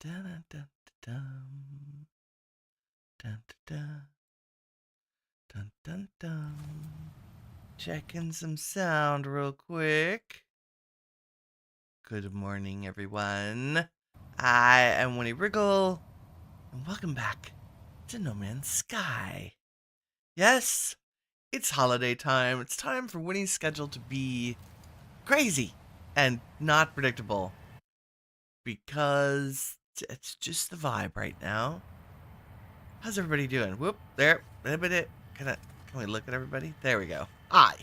Dun, dun, dun, dun, dun, dun, dun, dun. Checking some sound real quick. Good morning, everyone. I am Winnie Wriggle, and welcome back to No Man's Sky. Yes, it's holiday time. It's time for Winnie's schedule to be crazy and not predictable because it's just the vibe right now. How's everybody doing? Whoop, there. Can we look at everybody? There we go. Hi.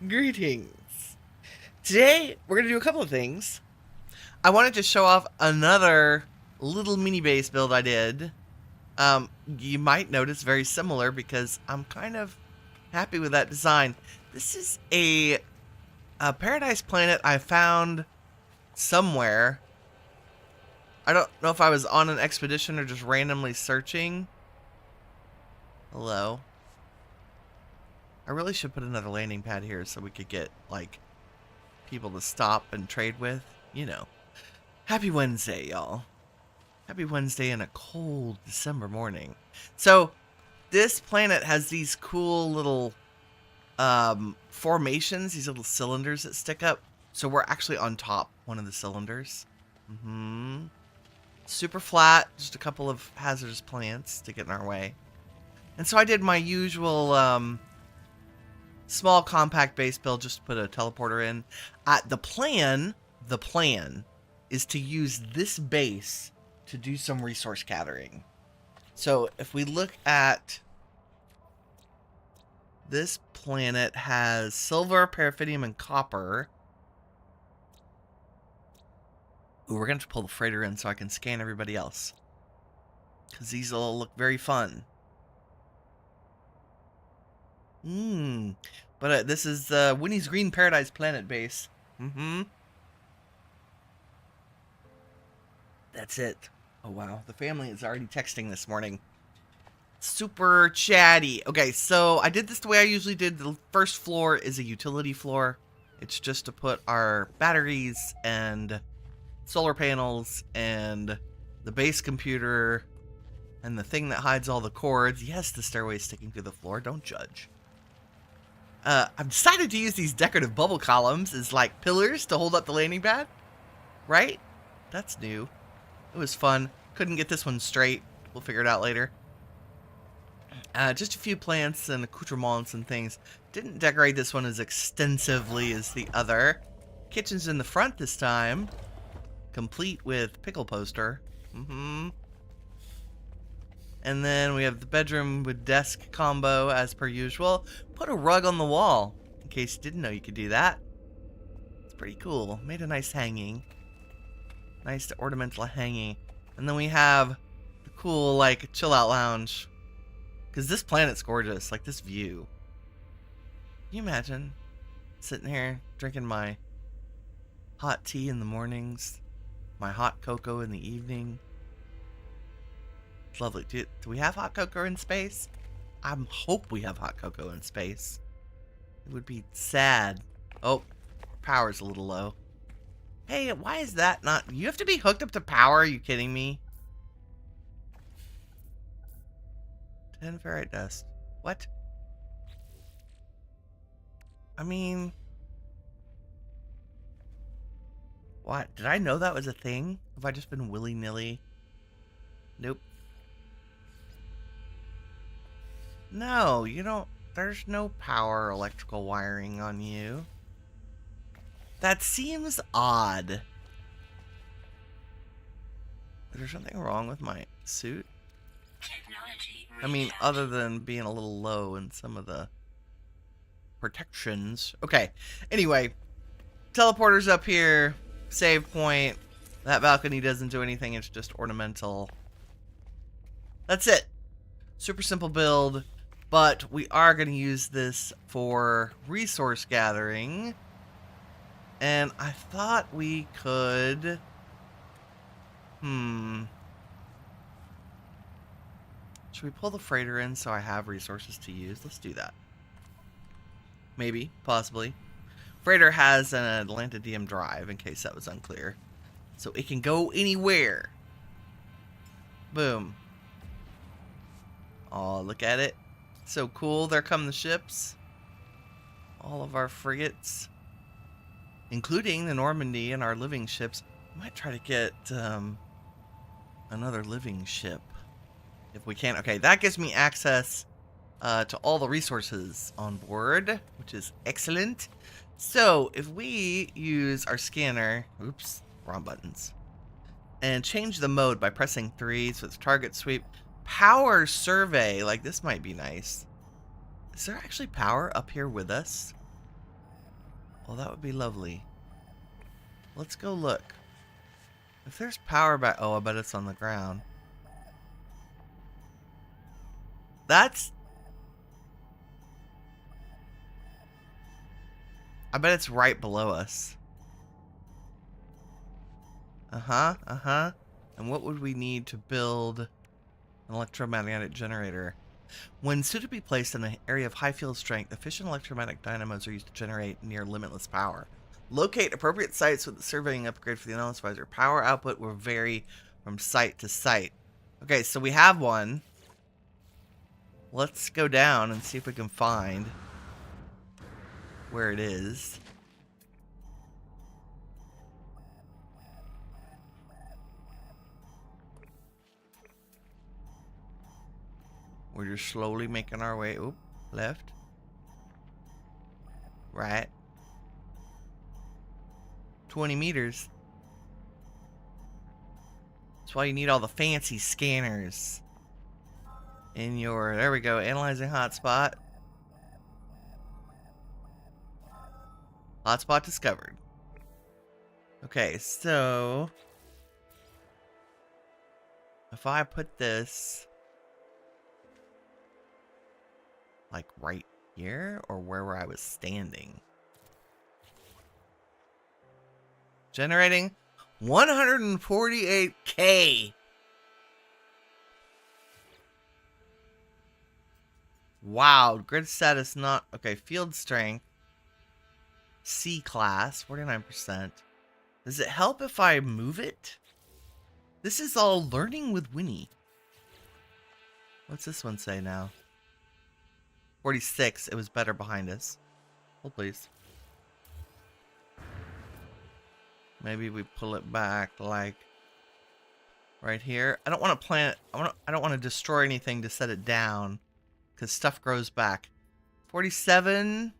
Greetings. Today, we're going to do a couple of things. I wanted to show off another little mini base build I did. You might notice very similar because I'm kind of happy with that design. This is a paradise planet I found somewhere. I don't know if I was on an expedition or just randomly searching. Hello. I really should put another landing pad here so we could get, like, people to stop and trade with. You know. Happy Wednesday, y'all. Happy Wednesday in a cold December morning. So, this planet has these cool little formations, these little cylinders that stick up. So we're actually on top one of the cylinders. Super flat, just a couple of hazardous plants to get in our way. And so I did my usual small compact base build, just to put a teleporter in. The plan is to use this base to do some resource gathering. So if we look at this planet, has silver, paraffinium, and copper. Ooh, we're going to pull the freighter in so I can scan everybody else, because these will look very fun. But this is Winnie's Green Paradise Planet base. That's it. Oh, wow. The family is already texting this morning. Super chatty. Okay, so I did this the way I usually did. The first floor is a utility floor. It's just to put our batteries and solar panels and the base computer and the thing that hides all the cords. Yes, the stairway is sticking through the floor. Don't judge. I've decided to use these decorative bubble columns as like pillars to hold up the landing pad. Right? That's new. It was fun. Couldn't get this one straight. We'll figure it out later. Just a few plants and accoutrements and things. Didn't decorate this one as extensively as the other. Kitchen's in the front this time, complete with pickle poster. And then we have the bedroom with desk combo as per usual. Put a rug on the wall, in case you didn't know you could do that. It's pretty cool. Made a nice hanging. Nice ornamental hanging. And then we have the cool, like, chill out lounge. Because this planet's gorgeous. Like, this view. Can you imagine sitting here drinking my hot tea in the mornings, my hot cocoa in the evening? It's lovely. Do we have hot cocoa in space? I hope we have hot cocoa in space. It would be sad. Oh, power's a little low. Hey, why is that not... You have to be hooked up to power? Are you kidding me? 10 ferrite dust. What? I mean... What? Did I know that was a thing? Have I just been willy-nilly? Nope. No, you don't... There's no power electrical wiring on you. That seems odd. Is there something wrong with my suit? I mean, other than being a little low in some of the protections. Okay, anyway. Teleporter's up here. Save point. That balcony doesn't do anything. It's just ornamental. That's it. Super simple build. But we are going to use this for resource gathering. And I thought we could... Should we pull the freighter in so I have resources to use? Let's do that. Maybe. Possibly. Freighter has an Atlantidium drive, in case that was unclear. so it can go anywhere. Boom. Oh, look at it. So cool. There come the ships. All of our frigates, including the Normandy and our living ships. I might try to get another living ship if we can. Okay, that gives me access to all the resources on board, which is excellent. So if we use our scanner, oops, wrong buttons, and change the mode by pressing 3, so it's target sweep, power survey, like this might be nice. Is there actually power up here with us? Well, that would be lovely. Let's go look. If there's power back, oh, I bet it's on the ground. That's, I bet it's right below us. And what would we need to build an electromagnetic generator? When suitably placed in an area of high field strength, efficient electromagnetic dynamos are used to generate near limitless power. Locate appropriate sites with the surveying upgrade for the analyzer. Power output will vary from site to site. Okay, so we have one. Let's go down and see if we can find where it is. We're just slowly making our way. Oop, left. Right. 20 meters. That's why you need all the fancy scanners in your, there we go, analyzing hotspot. Hotspot discovered. Okay, so if I put this like right here or where I was standing. Generating 148K. Wow, grid status not okay. Field strength C class 49%. Does it help if I move it? This is all learning with Winnie. What's this one say now? 46. It was better behind us. Hold please. Maybe we pull it back like right here. I don't want to plant. I don't want to destroy anything to set it down because stuff grows back. 47.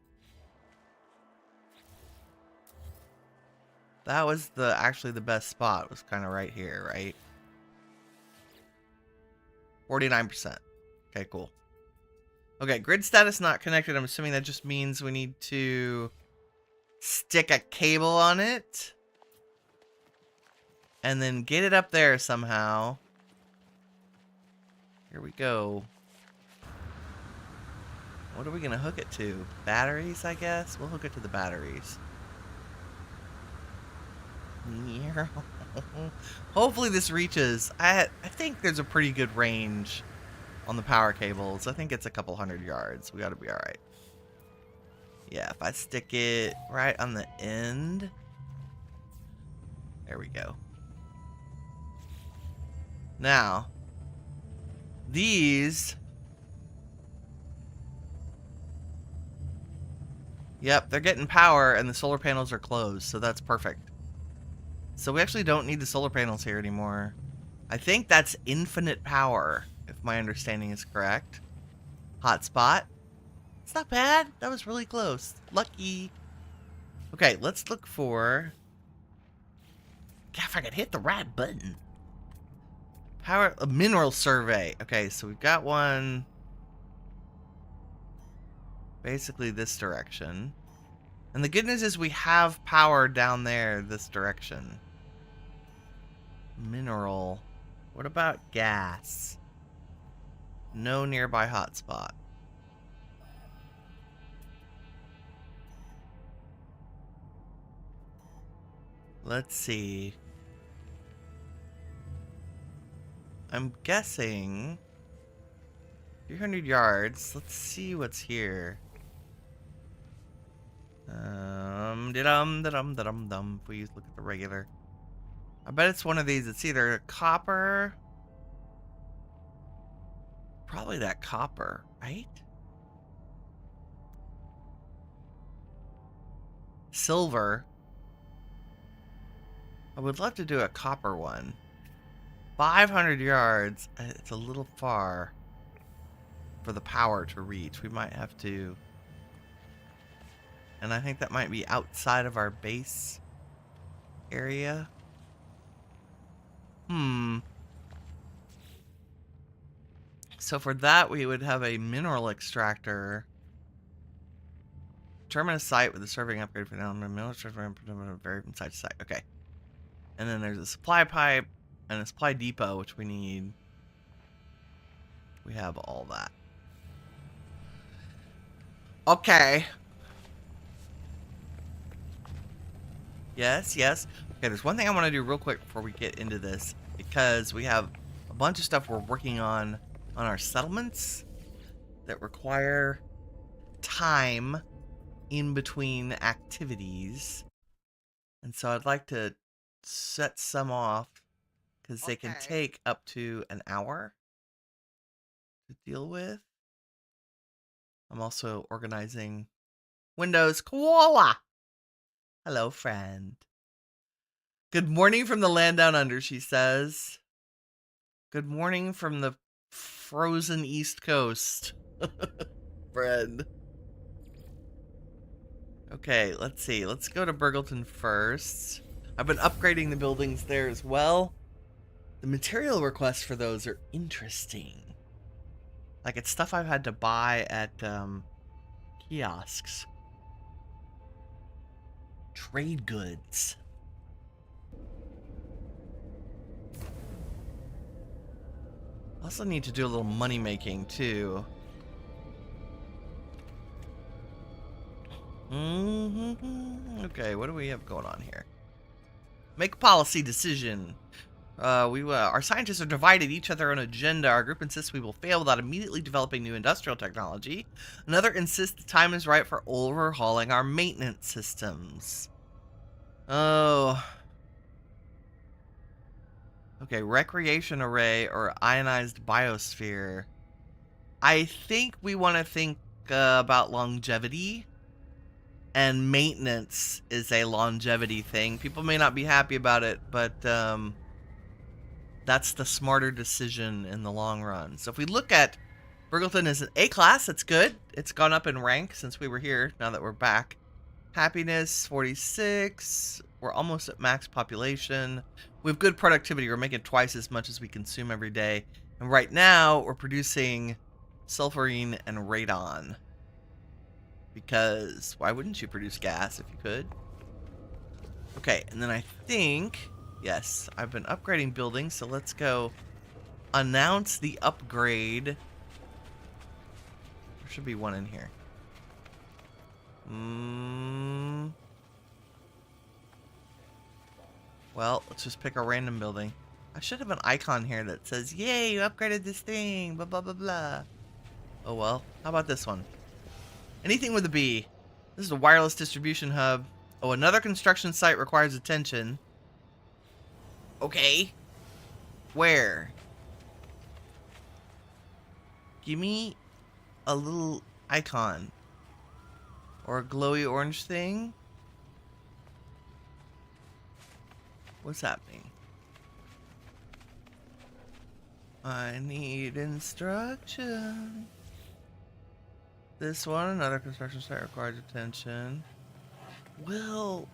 That was actually the best spot. It was kind of right here, right? 49%. Okay, cool. Okay, grid status not connected. I'm assuming that just means we need to stick a cable on it and then get it up there somehow. Here we go. What are we gonna hook it to? Batteries, I guess? We'll hook it to the batteries. Hopefully this reaches. I think there's a pretty good range on the power cables. I think it's a couple 100 yards. We ought to be alright. Yeah, if I stick it right on the end. There we go. Now, these. Yep, they're getting power and the solar panels are closed, so that's perfect. So we actually don't need the solar panels here anymore. I think that's infinite power, if my understanding is correct. Hotspot. It's not bad. That was really close. Lucky. Okay, let's look for... God, if I could hit the right button. Power... A mineral survey. Okay, so we've got one... basically this direction. And the good news is we have power down there this direction. Mineral. What about gas? No nearby hotspot. Let's see. I'm guessing 300 yards. Let's see what's here. Dum-dum-dum-dum-dum. Please look at the regular. I bet it's one of these. It's either copper. Probably that copper, right? Silver. I would love to do a copper one. 500 yards. It's a little far for the power to reach. We might have to. And I think that might be outside of our base area. So for that, we would have a mineral extractor. Determine a site with a serving upgrade for now. Mineral extractor vary from site to site. Okay. And then there's a supply pipe and a supply depot, which we need. We have all that. Okay. Yes, yes. Okay, there's one thing I want to do real quick before we get into this, because we have a bunch of stuff we're working on our settlements that require time in between activities. And so I'd like to set some off because they can take up to an hour to deal with. I'm also organizing Windows. Koala! Hello, friend. Good morning from the land down under, she says. Good morning from the frozen East Coast. Friend. Okay, let's see. Let's go to Burgleton first. I've been upgrading the buildings there as well. The material requests for those are interesting. Like, it's stuff I've had to buy at kiosks. Trade goods. Also need to do a little money making too. Okay, what do we have going on here? Make a policy decision. Our scientists are divided, each have their own agenda. Our group insists we will fail without immediately developing new industrial technology. Another insists the time is right for overhauling our maintenance systems. Oh. Okay, recreation array or ionized biosphere. I think we want to think about longevity. And maintenance is a longevity thing. People may not be happy about it, but that's the smarter decision in the long run. So if we look at Burgleton as an A class, that's good. It's gone up in rank since we were here, now that we're back. Happiness, 46. We're almost at max population. We have good productivity. We're making twice as much as we consume every day. And right now, we're producing sulfurine and radon. Because why wouldn't you produce gas if you could? Okay, and then I think, yes, I've been upgrading buildings, so let's go announce the upgrade. There should be one in here. Well, let's just pick a random building. I should have an icon here that says, yay, you upgraded this thing, blah, blah, blah, blah. Oh, well, how about this one? Anything with a B. This is a wireless distribution hub. Oh, another construction site requires attention. Okay. Where? Give me a little icon. Or a glowy orange thing. What's happening? I need instruction. This one, another construction site requires attention. Well,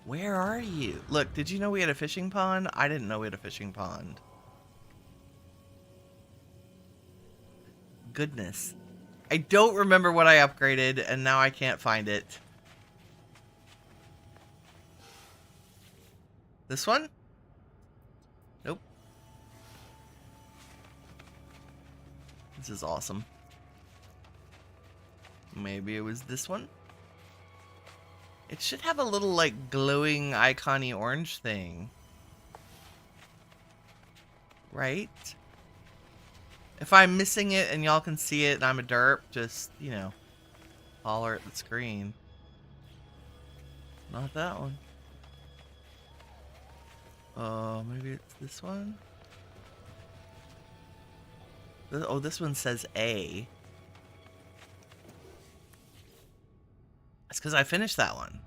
where are you? Look, did you know we had a fishing pond? I didn't know we had a fishing pond. Goodness. I don't remember what I upgraded, and now I can't find it. This one? Nope. This is awesome. Maybe it was this one? It should have a little, like, glowing, icon-y orange thing. Right? If I'm missing it and y'all can see it and I'm a derp, just, you know, holler at the screen. Not that one. Maybe it's this one? Oh, this one says A. That's because I finished that one.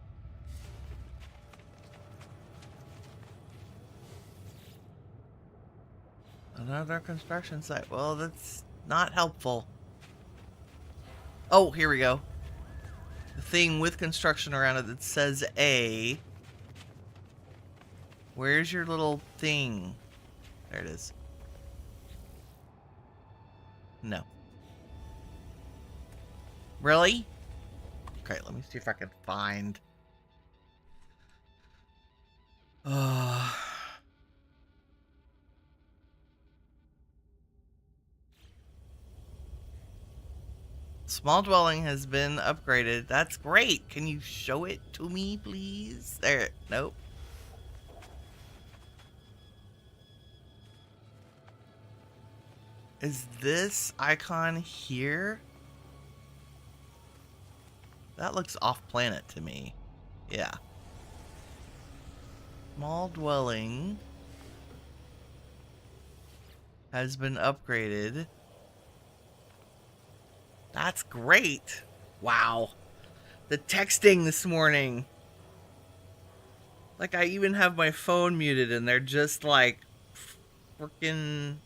Another construction site. Well, that's not helpful. Oh, here we go. The thing with construction around it that says A. Where's your little thing? There it is. No. Really? Okay, let me see if I can find... Small dwelling has been upgraded. That's great. Can you show it to me, please? There. Nope. Is this icon here? That looks off-planet to me. Yeah. Small dwelling has been upgraded. That's great. Wow. The texting this morning. Like, I even have my phone muted and they're just like freaking...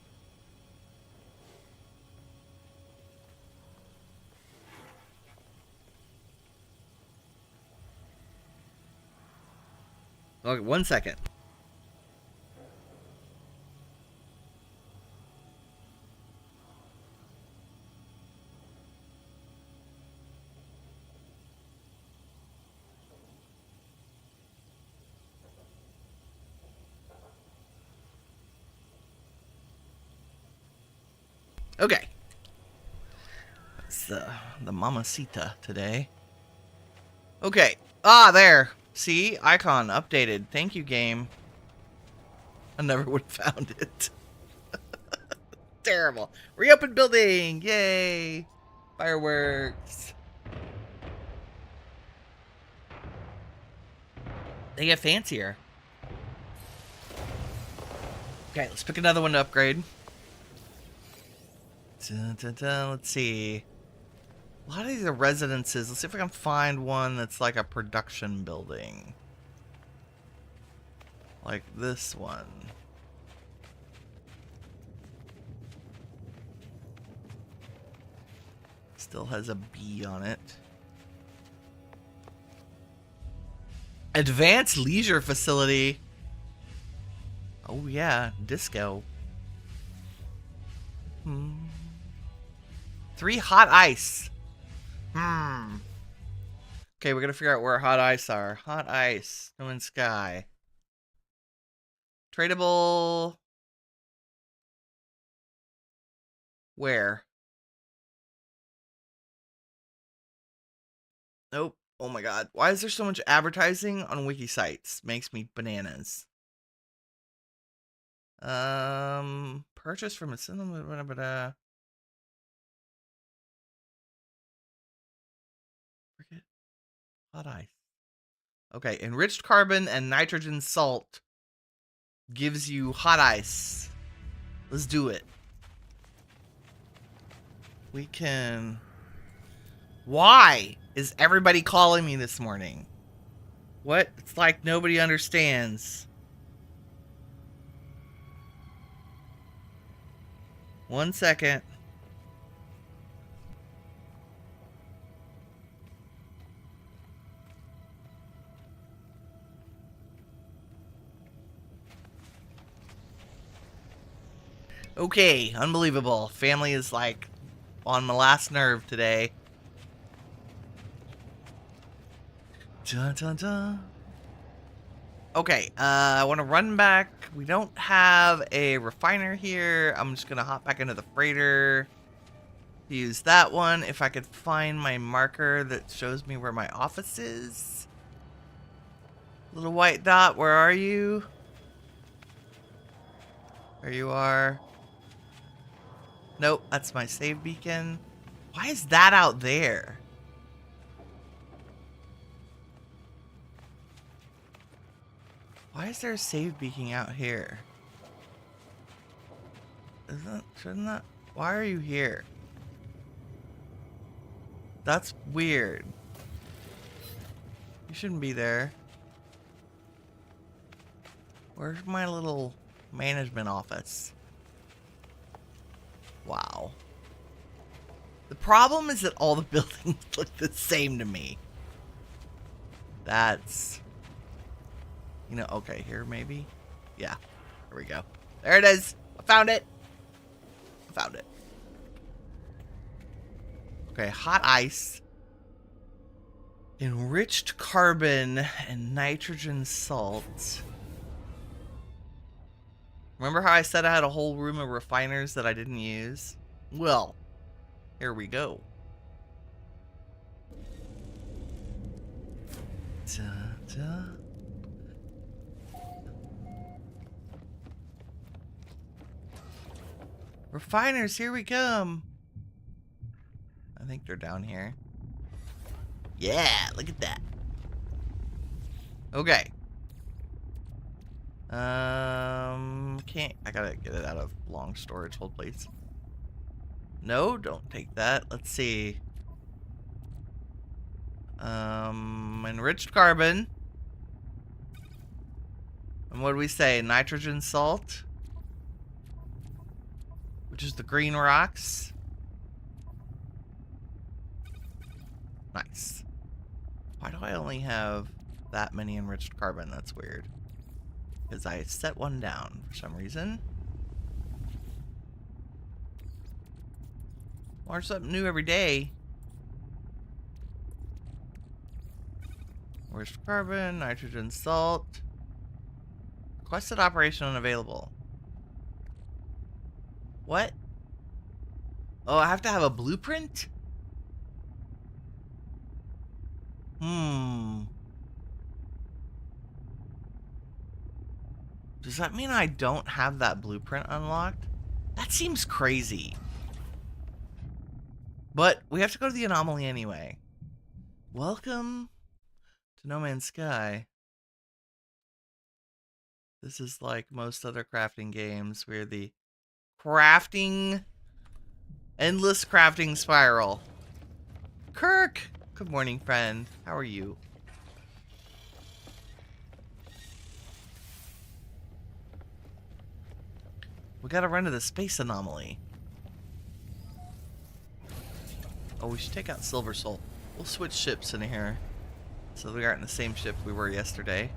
Okay, 1 second. Okay. That's the mamacita today. Okay. Ah, there. See? Icon updated. Thank you, game. I never would have found it. Terrible. Reopen building. Yay. Fireworks. They get fancier. Okay, let's pick another one to upgrade. Dun, dun, dun. Let's see. A lot of these are residences. Let's see if I can find one that's like a production building. Like this one. Still has a B on it. Advanced leisure facility. Oh yeah, disco. 3 hot ice. Okay, we're gonna figure out where hot ice are. Hot ice, snow and sky. Tradable. Where? Nope. Oh my god. Why is there so much advertising on wiki sites? Makes me bananas. Purchase from a cinema. Forget hot ice. Okay, enriched carbon and nitrogen salt gives you hot ice. Let's do it. We can... Why is everybody calling me this morning? What? It's like nobody understands. 1 second. Okay, unbelievable. Family is like on my last nerve today. Dun, dun, dun. Okay, I want to run back. We don't have a refiner here. I'm just going to hop back into the freighter. Use that one. If I could find my marker that shows me where my office is. Little white dot, where are you? There you are. Nope, that's my save beacon. Why is that out there? Why is there a save beacon out here? Shouldn't that? Why are you here? That's weird. You shouldn't be there. Where's my little management office? Wow. The problem is that all the buildings look the same to me. That's... You know, okay, here maybe? Yeah, here we go. There it is. I found it. I found it. Okay, hot ice. Enriched carbon and nitrogen salts. Remember how I said I had a whole room of refiners that I didn't use? Well, here we go. Ta-da. Refiners, here we come. I think they're down here. Yeah, look at that. Okay. Can't. I gotta get it out of long storage. Hold, please. No, don't take that. Let's see. Enriched carbon. And what do we say? Nitrogen salt. Which is the green rocks. Nice. Why do I only have that many enriched carbon? That's weird. Because I set one down for some reason. Learn something new every day. Enriched carbon, nitrogen salt. Requested operation unavailable. What? Oh, I have to have a blueprint? Does that mean I don't have that blueprint unlocked? That seems crazy. But we have to go to the anomaly anyway. Welcome to No Man's Sky. This is like most other crafting games. We're the crafting, endless crafting spiral. Kirk! Good morning, friend. How are you? We gotta run to the space anomaly. Oh, we should take out Silver Soul. We'll switch ships in here, so we aren't in the same ship we were yesterday.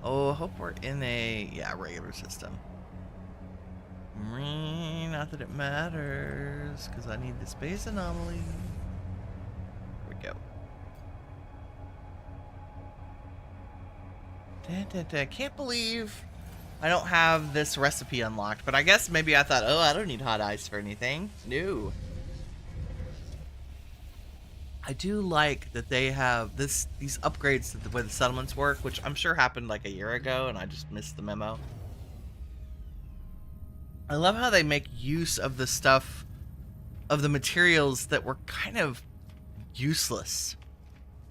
Oh, I hope we're in a, yeah, regular system. Not that it matters, because I need the space anomaly. Here we go. I can't believe I don't have this recipe unlocked, but I guess maybe I thought, oh, I don't need hot ice for anything. No. I do like that they have these upgrades to the way the settlements work, which I'm sure happened like a year ago and I just missed the memo. I love how they make use of the stuff, of the materials that were kind of useless.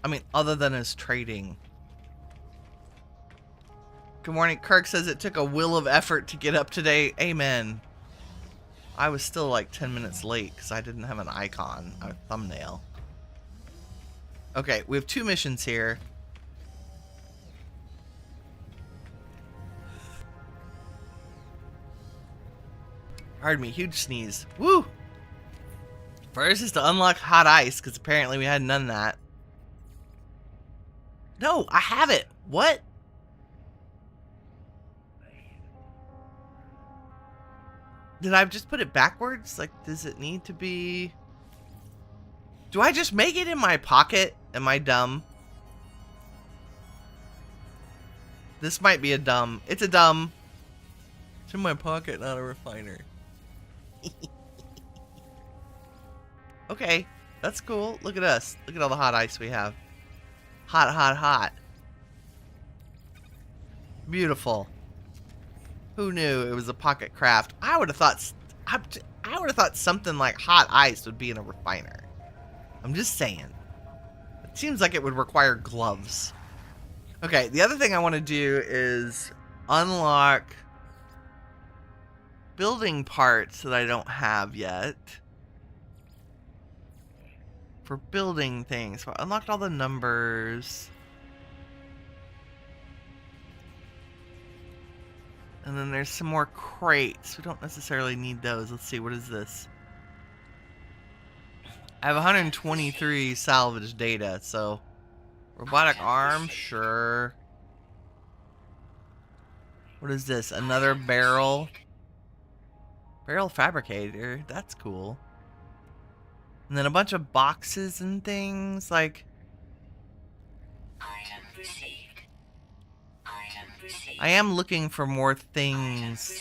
I mean, other than as trading. Good morning. Kirk says it took a will of effort to get up today. Amen. I was still like 10 minutes late because I didn't have an icon, a thumbnail. Okay, we have 2 missions here. Pardon me, huge sneeze. Woo! First is to unlock hot ice, because apparently we had none of that. No, I have it. What? Did I just put it backwards? Like, does it need to be... Do I just make it in my pocket? Am I dumb? This might be a dumb. It's a dumb. It's in my pocket, not a refiner. Okay, that's cool. Look at us. Look at all the hot ice we have. Hot, hot, hot. Beautiful. Who knew it was a pocket craft? I would have thought. I would have thought something like hot ice would be in a refiner. I'm just saying. It seems like it would require gloves. Okay, the other thing I want to do is unlock building parts that I don't have yet. For building things. So I unlocked all the numbers. And then there's some more crates. We don't necessarily need those. Let's see, what is this? I have 123 salvage data, so... Robotic arm? Sure. What is this? Another barrel? Barrel fabricator? That's cool. And then a bunch of boxes and things, like... I am looking for more things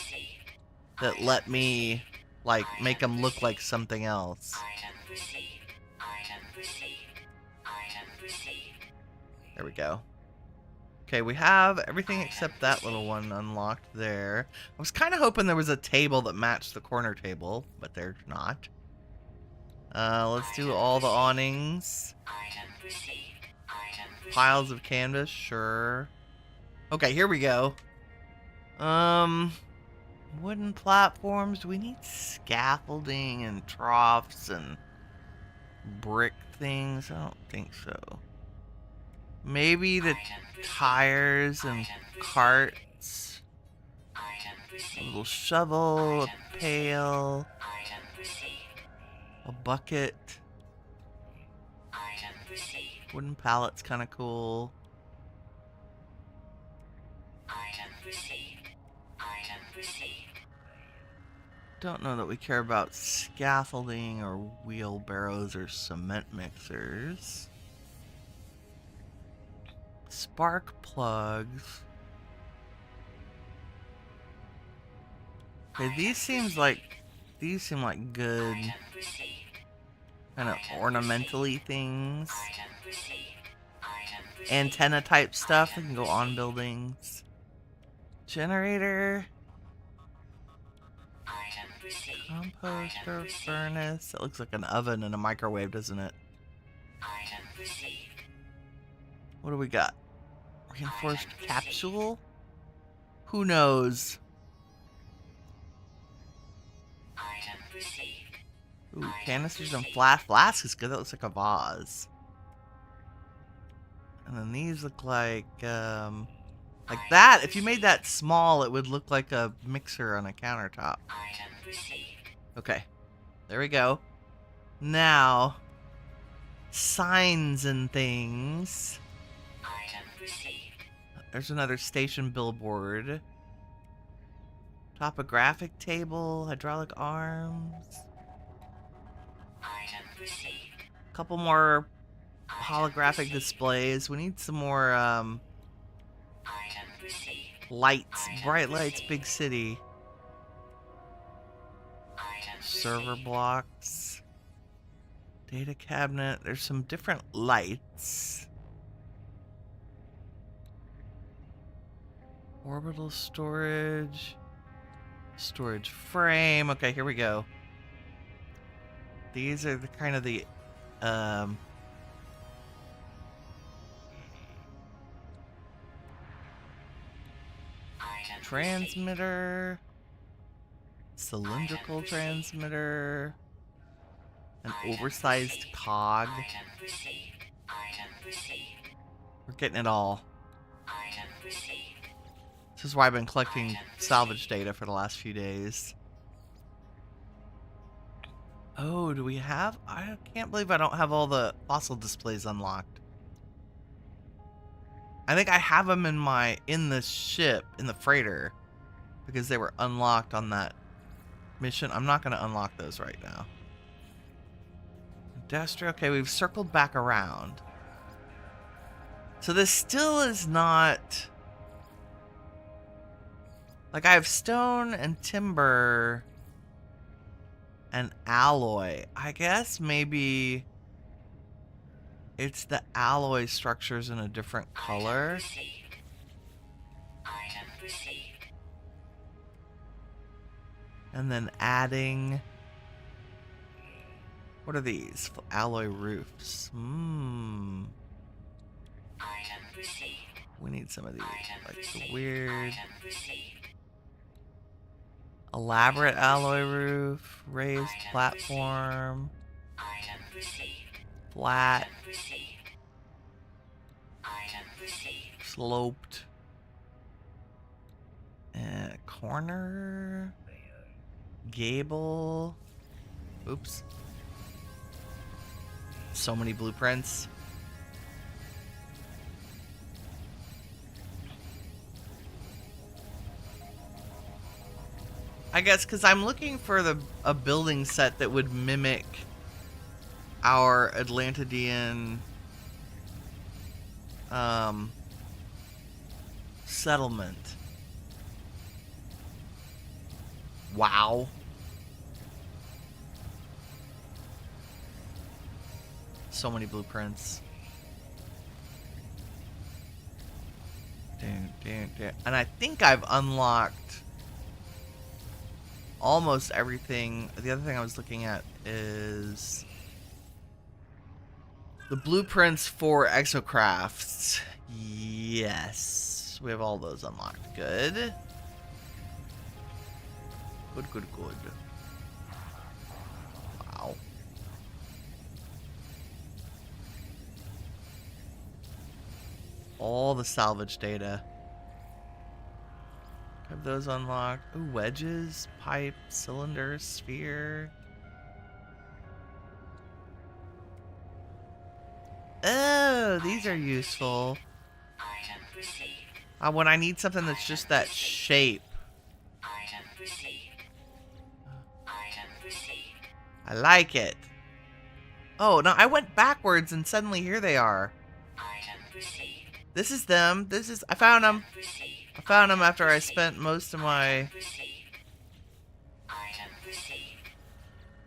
that let me, like, make them look like something else. There we go. Okay, we have everything except that little one unlocked there. I was kind of hoping there was a table that matched the corner table, but there's not. Let's do all the awnings. Piles of canvas, sure. Okay, here we go. Wooden platforms. Do we need scaffolding and troughs and brick things? I don't think so. Maybe the tires and carts. A little shovel, a pail, a bucket. Wooden pallet's kind of cool. Don't know that we care about scaffolding or wheelbarrows or cement mixers. Spark plugs. Okay, these seem like good kind of ornamentally things. Antenna type stuff that can go on buildings. Generator. Composter, furnace. It looks like an oven and a microwave, doesn't it? What do we got? Reinforced capsule? Who knows? Ooh, canisters and flask. Flask is good. That looks like a vase. And then these look like that. If you made that small, it would look like a mixer on a countertop. Okay, there we go. Now, signs and things. There's another station billboard. Topographic table, hydraulic arms. A couple more holographic displays. We need some more lights, bright lights, big city. Server blocks. Data cabinet. There's some different lights. Orbital storage. Storage frame. Okay, here we go. These are the kind of the transmitter, cylindrical transmitter, an oversized cog. We're getting it all. This is why I've been collecting salvage data for the last few days. Oh, do we have? I can't believe I don't have all the fossil displays unlocked. I think I have them in the ship, in the freighter, because they were unlocked on that mission. I'm not going to unlock those right now. Industrial. Okay, we've circled back around. So this still is not... Like, I have stone and timber and alloy. I guess maybe it's the alloy structures in a different color. And then adding... What are these? Alloy roofs. We need some of these. Like the weird... elaborate alloy roof. Raised platform. Flat. Sloped. Corner. Gable. Oops. So many blueprints. I guess because I'm looking for a building set that would mimic our Atlantean settlement. Wow. So many blueprints. And I think I've unlocked almost everything. The other thing I was looking at is the blueprints for exocrafts. Yes. We have all those unlocked. Good. Good. Wow. All the salvage data. Have those unlocked. Ooh, wedges, pipe, cylinder, sphere. Oh, these are useful. When I need something that's just that shape. I like it. Oh, no, I went backwards and suddenly here they are. This is them. I found them. I found them after I spent most of my...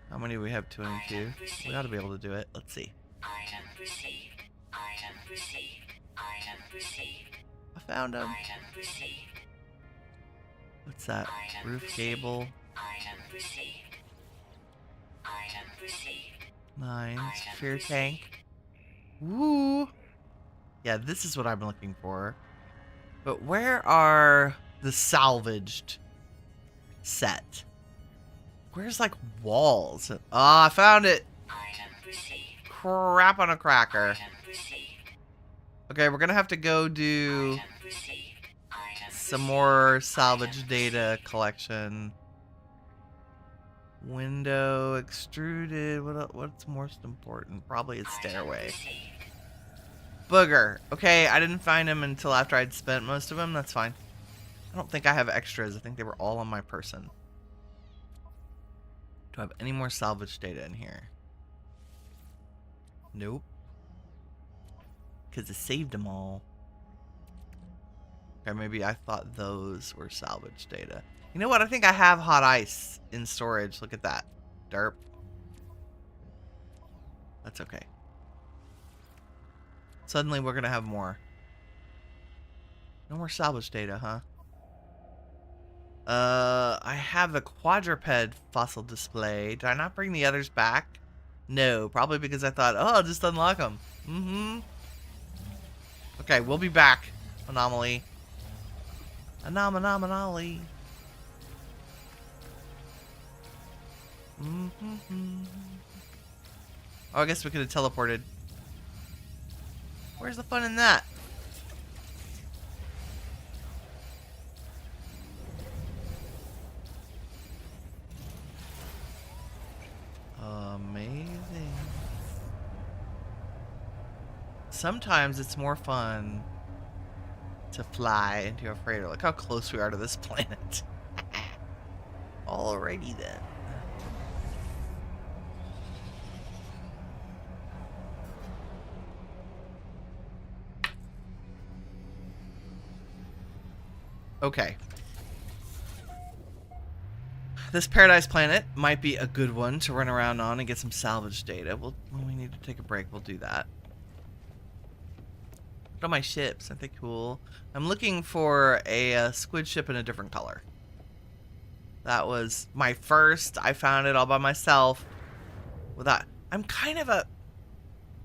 How many do we have? 2 and 2. We ought to be able to do it. Let's see. I found them. What's that? Roof gable. 9. Sphere tank. Woo! Yeah, this is what I'm looking for. But where are the salvaged set? Where's like walls? Ah, I found it. Crap on a cracker. Okay, we're gonna have to go do some more salvage data collection. Window extruded. What's most important? Probably a stairway. Booger. Okay, I didn't find him until after I'd spent most of them. That's fine. I don't think I have extras. I think they were all on my person. Do I have any more salvage data in here? Nope. Because I saved them all. Okay, maybe I thought those were salvage data. You know what? I think I have hot ice in storage. Look at that. Derp. That's okay. Suddenly we're going to have more. No more salvage data, huh? I have the quadruped fossil display. Did I not bring the others back? No, probably because I thought, oh, I'll just unlock them. Okay, we'll be back. Anomaly. Anomaly. Oh, I guess we could have teleported. Where's the fun in that? Amazing. Sometimes it's more fun to fly into a freighter. Look how close we are to this planet. Alrighty then. Okay. This paradise planet might be a good one to run around on and get some salvage data. When we need to take a break, we'll do that. Look at my ships. Aren't they cool? I'm looking for a squid ship in a different color. That was my first. I found it all by myself. Without, I'm kind of a...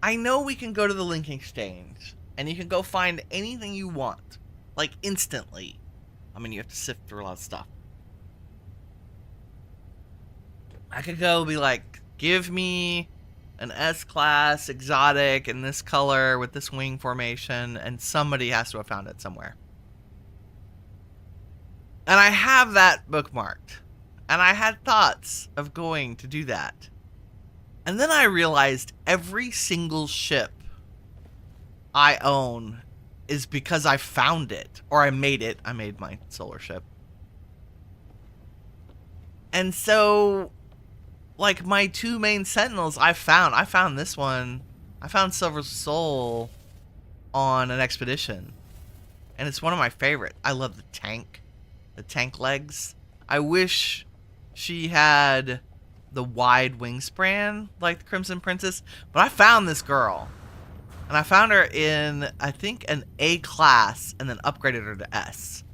I know we can go to the link exchange. and you can go find anything you want, like instantly. I mean, you have to sift through a lot of stuff. I could go be like, give me an S-class exotic in this color with this wing formation, and somebody has to have found it somewhere. And I have that bookmarked. And I had thoughts of going to do that. And then I realized every single ship I own is because I found it. Or I made it. I made my solar ship. And so, like, my two main sentinels I found this one. I found Silver Soul on an expedition. And it's one of my favorite. I love the tank legs. I wish she had the wide wingspan like the Crimson Princess, but I found this girl. And I found her in, I think, an A class and then upgraded her to S.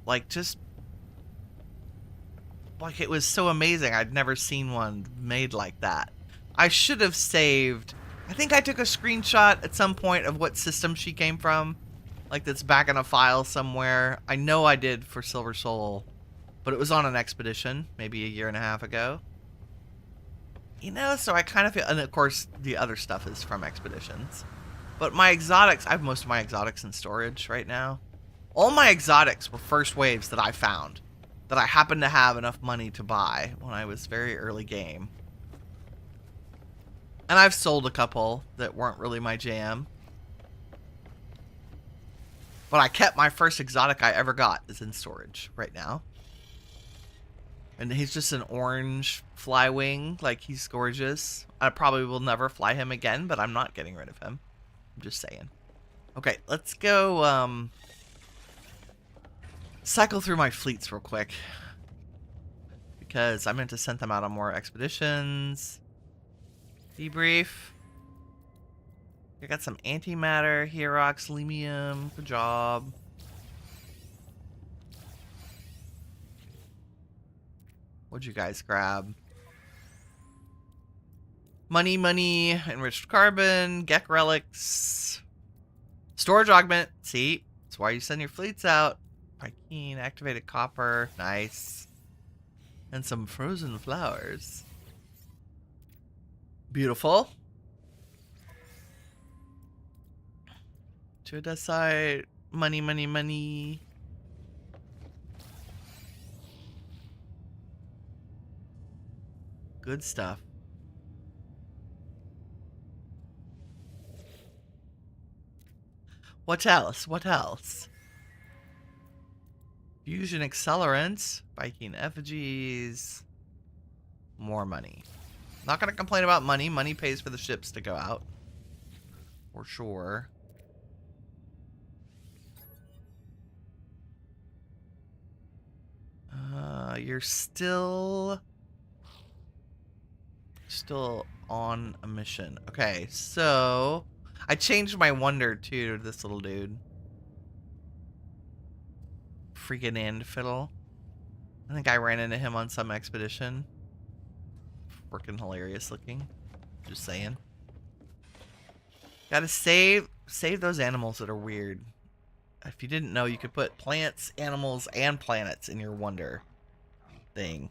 Like, just like, it was so amazing. I'd never seen one made like that. I should have saved. I think I took a screenshot at some point of what system she came from. Like, that's back in a file somewhere. I know I did for Silver Soul, but it was on an expedition maybe a year and a half ago. You know, so I kind of feel, and of course the other stuff is from expeditions. But my exotics, I have most of my exotics in storage right now. All my exotics were first waves that I found, that I happened to have enough money to buy when I was very early game. And I've sold a couple that weren't really my jam. But I kept my first exotic I ever got is in storage right now. And he's just an orange flywing. Like, he's gorgeous. I probably will never fly him again, but I'm not getting rid of him. I'm just saying. Okay, let's go cycle through my fleets real quick. Because I meant to send them out on more expeditions. Debrief. I got some antimatter, Herox, Lemium. Good job. What'd you guys grab? Money, enriched carbon, Gek relics, storage augment. See, that's why you send your fleets out. Pykean, activated copper, nice, and some frozen flowers. Beautiful. To decide, money. Good stuff. What else? What else? Fusion accelerants, Viking effigies, more money. Not gonna complain about money. Money pays for the ships to go out, for sure. You're still on a mission. Okay, so I changed my wonder too to this little dude. Freaking end fiddle. I think I ran into him on some expedition. Freaking hilarious looking. Just saying. Gotta save those animals that are weird. If you didn't know, you could put plants, animals, and planets in your wonder thing.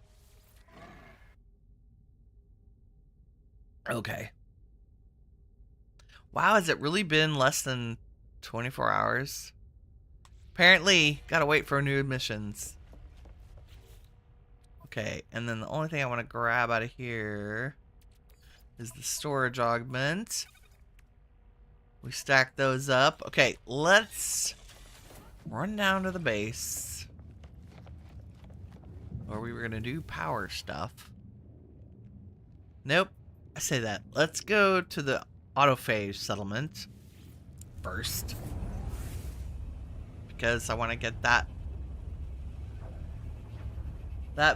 Okay. Wow, has it really been less than 24 hours? Apparently, gotta wait for new missions. Okay, and then the only thing I want to grab out of here is the storage augment. We stack those up. Okay, let's run down to the base. Or we were gonna do power stuff. Nope. I say that. Let's go to the autophage settlement first. Because I want to get that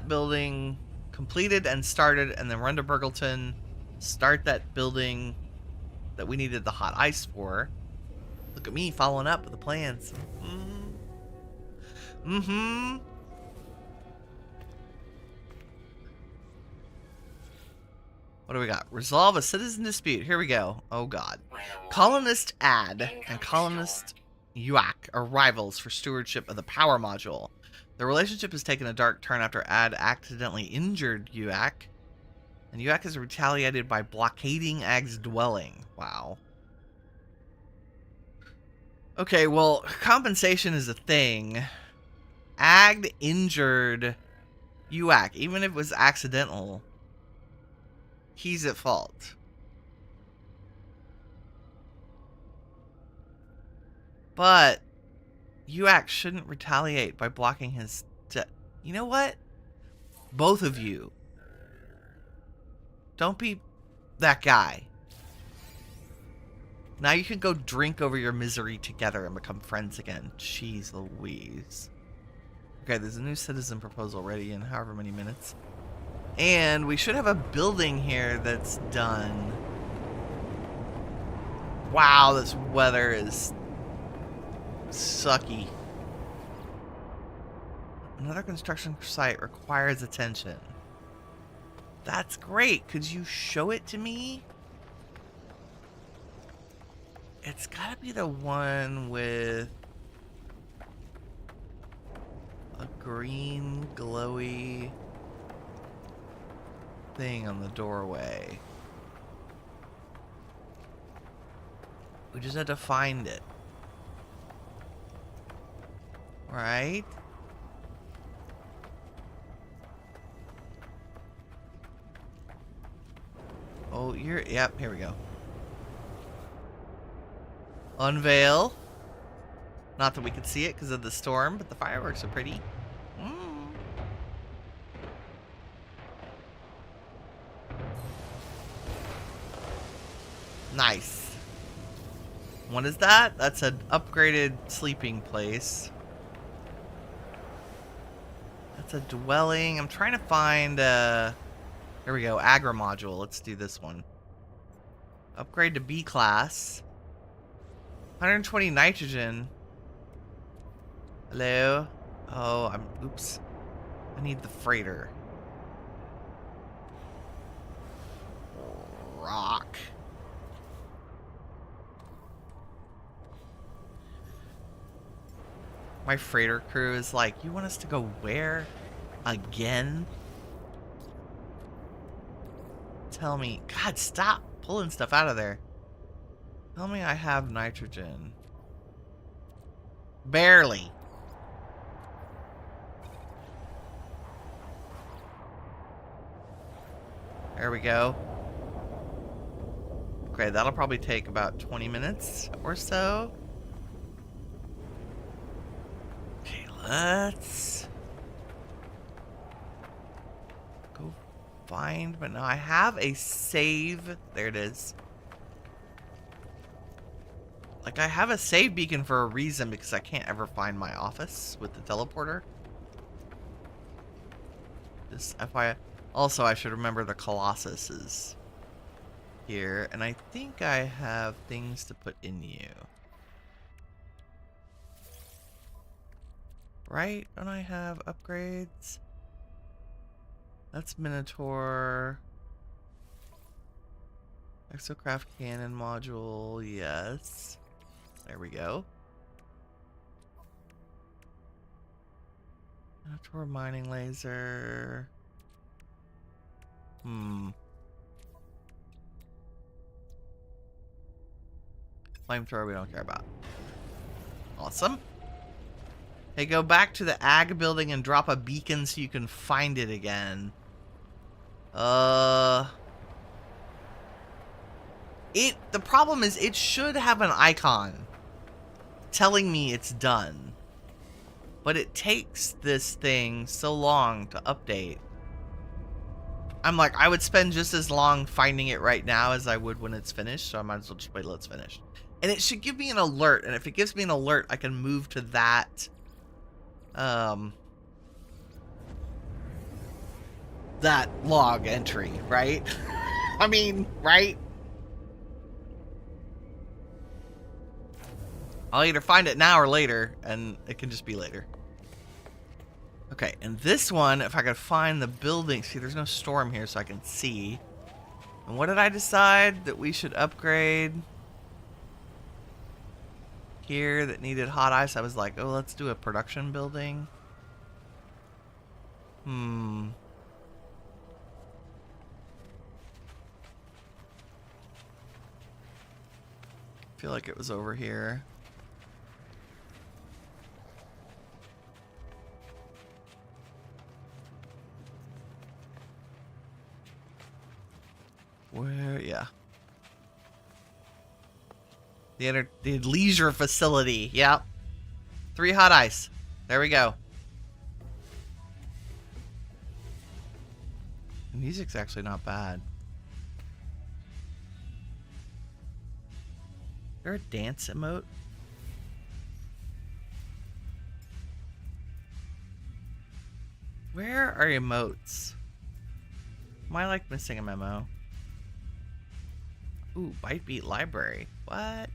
building completed and started, and then run to Burgleton, start that building that we needed the hot ice for. Look at me following up with the plans. Mm-hmm. What do we got? Resolve a citizen dispute. Here we go. Oh, God. Colonist Ad and Colonist Yuak are rivals for stewardship of the power module. The relationship has taken a dark turn after Ad accidentally injured Yuak, and Yuak is retaliated by blockading Ag's dwelling. Wow. Okay, well, compensation is a thing. Ag injured Yuak, even if it was accidental. He's at fault. But Yuak shouldn't retaliate by blocking his... You know what? Both of you. Don't be that guy. Now you can go drink over your misery together and become friends again. Jeez Louise. Okay, there's a new citizen proposal ready in however many minutes. And we should have a building here that's done. Wow, this weather is sucky. Another construction site requires attention. That's great. Could you show it to me? It's gotta be the one with a green glowy thing on the doorway. We just had to find it. Right? Oh, yep, here we go. Unveil. Not that we could see it because of the storm, but the fireworks are pretty. Nice. What is that? That's an upgraded sleeping place. That's a dwelling. I'm trying to find here we go, Agra module. Let's do this one. Upgrade to B class. 120 nitrogen. Hello? Oh, oops. I need the freighter. Rock. My freighter crew is like, you want us to go where? Again? Tell me. God, stop pulling stuff out of there. Tell me I have nitrogen. Barely. There we go. Okay, that'll probably take about 20 minutes or so. Okay, let's go find, but now I have a save. There it is. Like, I have a save beacon for a reason because I can't ever find my office with the teleporter. Just FYI. Also, I should remember the Colossus is here. And I think I have things to put in you. Right? Don't I have upgrades? That's Minotaur. Exocraft cannon module. Yes. There we go. Minotaur mining laser. Flamethrower we don't care about. Awesome. Hey, go back to the ag building and drop a beacon so you can find it again. The problem is it should have an icon telling me it's done. But it takes this thing so long to update. I'm like, I would spend just as long finding it right now as I would when it's finished, so I might as well just wait till it's finished. And it should give me an alert, and if it gives me an alert, I can move to that, that log entry, right? I mean, right? I'll either find it now or later, and it can just be later. Okay, and this one, if I could find the building... See, there's no storm here, so I can see. And what did I decide that we should upgrade here that needed hot ice? I was like, oh, let's do a production building. I feel like it was over here. Where? Yeah. The leisure facility. Yep. 3 hot ice. There we go. The music's actually not bad. Is there a dance emote? Where are emotes? Am I like missing a memo? Ooh, Bite Beat Library. What?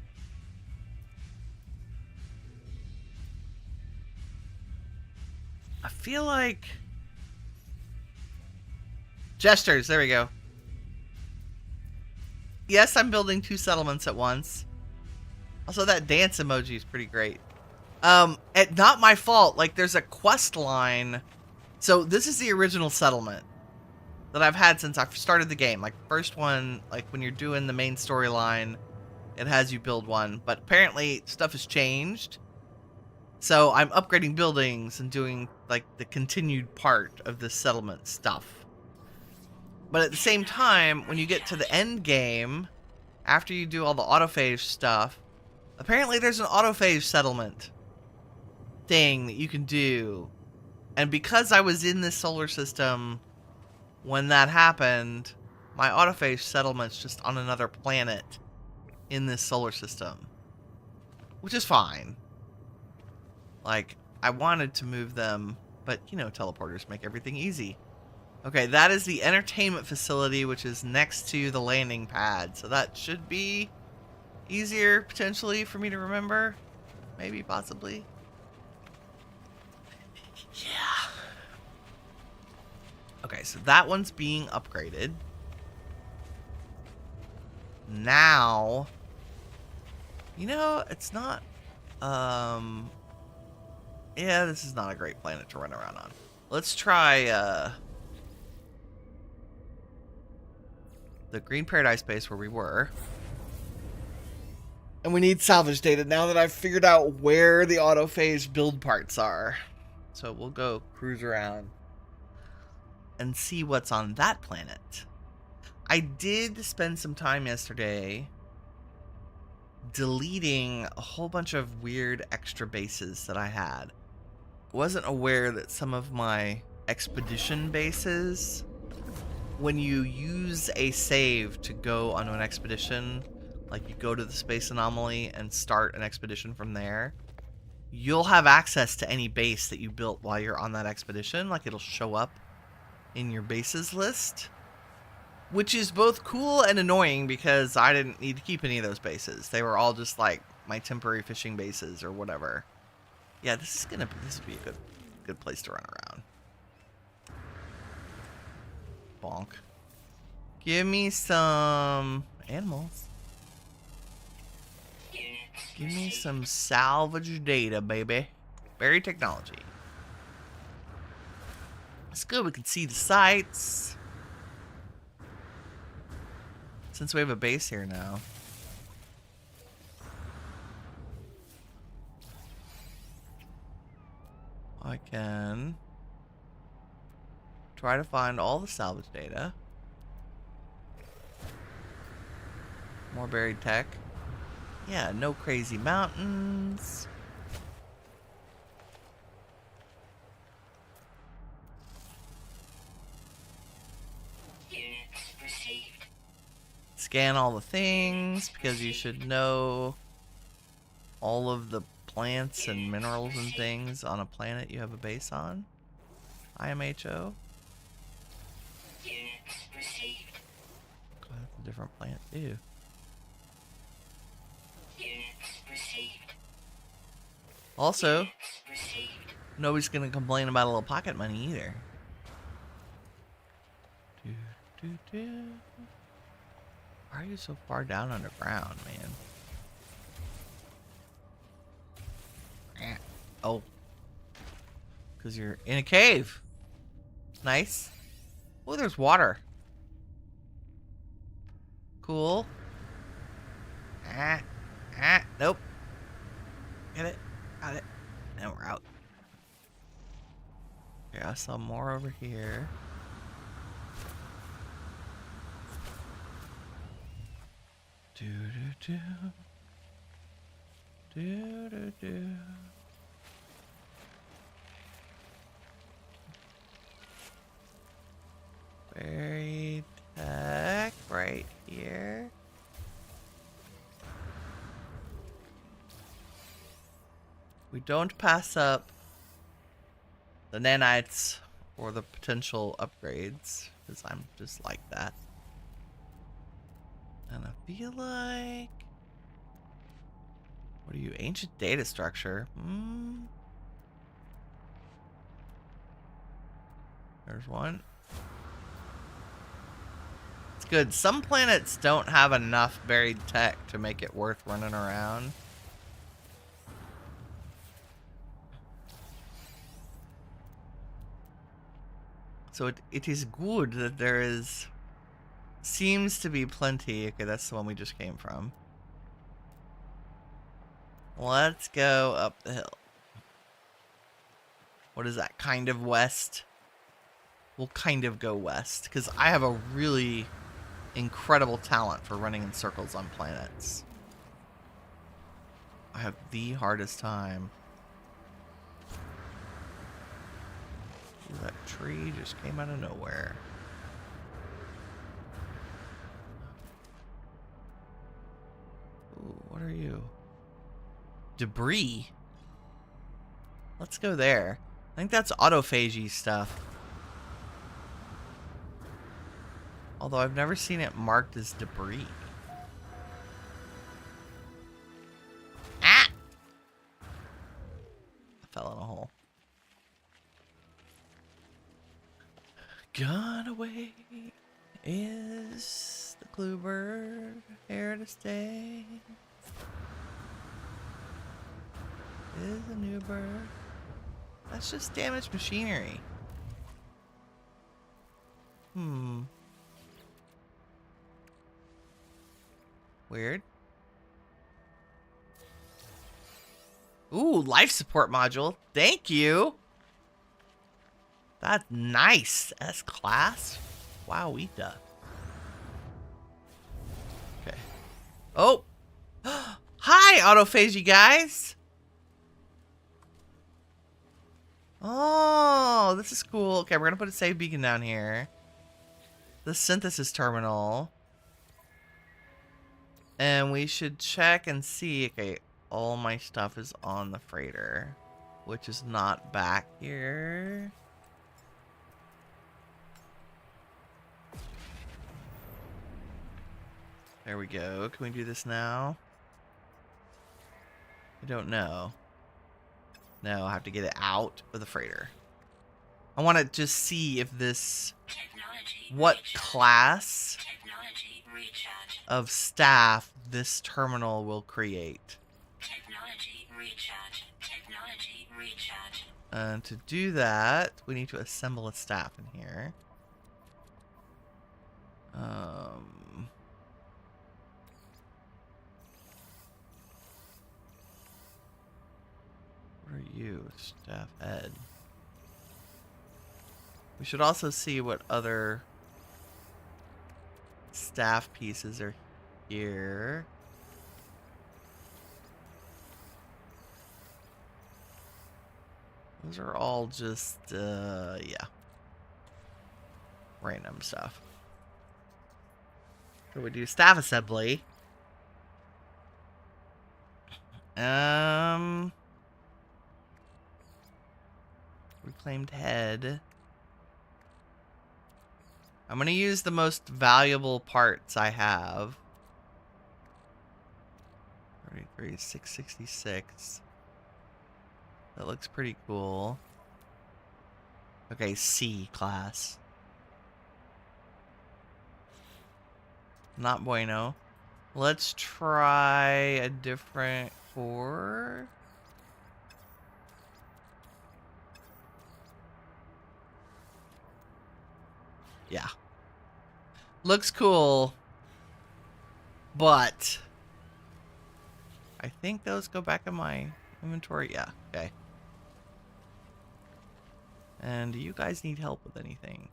I feel like... Gestures, there we go. Yes, I'm building 2 settlements at once. Also, that dance emoji is pretty great. Not my fault. Like, there's a quest line. So, this is the original settlement that I've had since I started the game. Like, first one, like, when you're doing the main storyline, it has you build one. But apparently, stuff has changed. So, I'm upgrading buildings and doing, like, the continued part of the settlement stuff. But at the same time, when you get to the end game, after you do all the autophage stuff, apparently there's an autophage settlement thing that you can do. And because I was in this solar system when that happened, my autophage settlement's just on another planet in this solar system. Which is fine. Like, I wanted to move them, but, you know, teleporters make everything easy. Okay, that is the entertainment facility, which is next to the landing pad. So that should be easier, potentially, for me to remember. Maybe, possibly. Yeah. Okay, so that one's being upgraded. Now, you know, it's not... Yeah, this is not a great planet to run around on. Let's try, the Green Paradise base where we were. And we need salvage data now that I've figured out where the autophage build parts are. So we'll go cruise around and see what's on that planet. I did spend some time yesterday deleting a whole bunch of weird extra bases that I had. Wasn't aware that some of my expedition bases, when you use a save to go on an expedition, like you go to the space anomaly and start an expedition from there, you'll have access to any base that you built while you're on that expedition. Like, it'll show up in your bases list, which is both cool and annoying because I didn't need to keep any of those bases. They were all just like my temporary fishing bases or whatever. Yeah, this would be a good place to run around. Bonk. Give me some animals. Give me some salvage data, baby. Berry technology. It's good. We can see the sights. Since we have a base here now. I can try to find all the salvage data. More buried tech. Yeah, no crazy mountains. Scan all the things because you should know all of the plants and minerals and things on a planet you have a base on. IMHO. That's a different plant too. Also, nobody's gonna complain about a little pocket money either. Why are you so far down underground, man? Oh. Because you're in a cave. Nice. Oh, there's water. Cool. Nope. Get it. Got it. And we're out. Yeah, I saw more over here. Do do do. Do do do. Buried tech right here. We don't pass up the nanites or the potential upgrades, because I'm just like that. And I feel like... What are you? Ancient data structure. There's one. It's good. Some planets don't have enough buried tech to make it worth running around. So it is good that there is... Seems to be plenty. Okay, that's the one we just came from. Let's go up the hill. What is that? Kind of west? We'll kind of go west, because I have a really incredible talent for running in circles on planets. I have the hardest time. Ooh, that tree just came out of nowhere. Ooh, what are you? Debris? Let's go there. I think that's autophagy stuff. Although I've never seen it marked as debris. Ah! I fell in a hole. Gone away is the clue bird, here to stay. Is a new bird. That's just damaged machinery. Weird. Ooh, life support module. Thank you. That's nice. S-class. Wowita. Okay. Oh. Hi, autophagy guys. Oh, this is cool. Okay, we're going to put a save beacon down here. The synthesis terminal. And we should check and see. Okay, all my stuff is on the freighter, which is not back here. There we go. Can we do this now? I don't know. No, I have to get it out of the freighter. I want to just see if this... What class of staff this terminal will create. And to do that, we need to assemble a staff in here. What are you? Staff head. We should also see what other staff pieces are here. Those are all just, yeah. Random stuff. So we do staff assembly. Reclaimed head. I'm going to use the most valuable parts I have. 33, 666. That looks pretty cool. Okay, C class. Not bueno. Let's try a different core. Yeah. Looks cool. But I think those go back in my inventory. Yeah, okay. And do you guys need help with anything?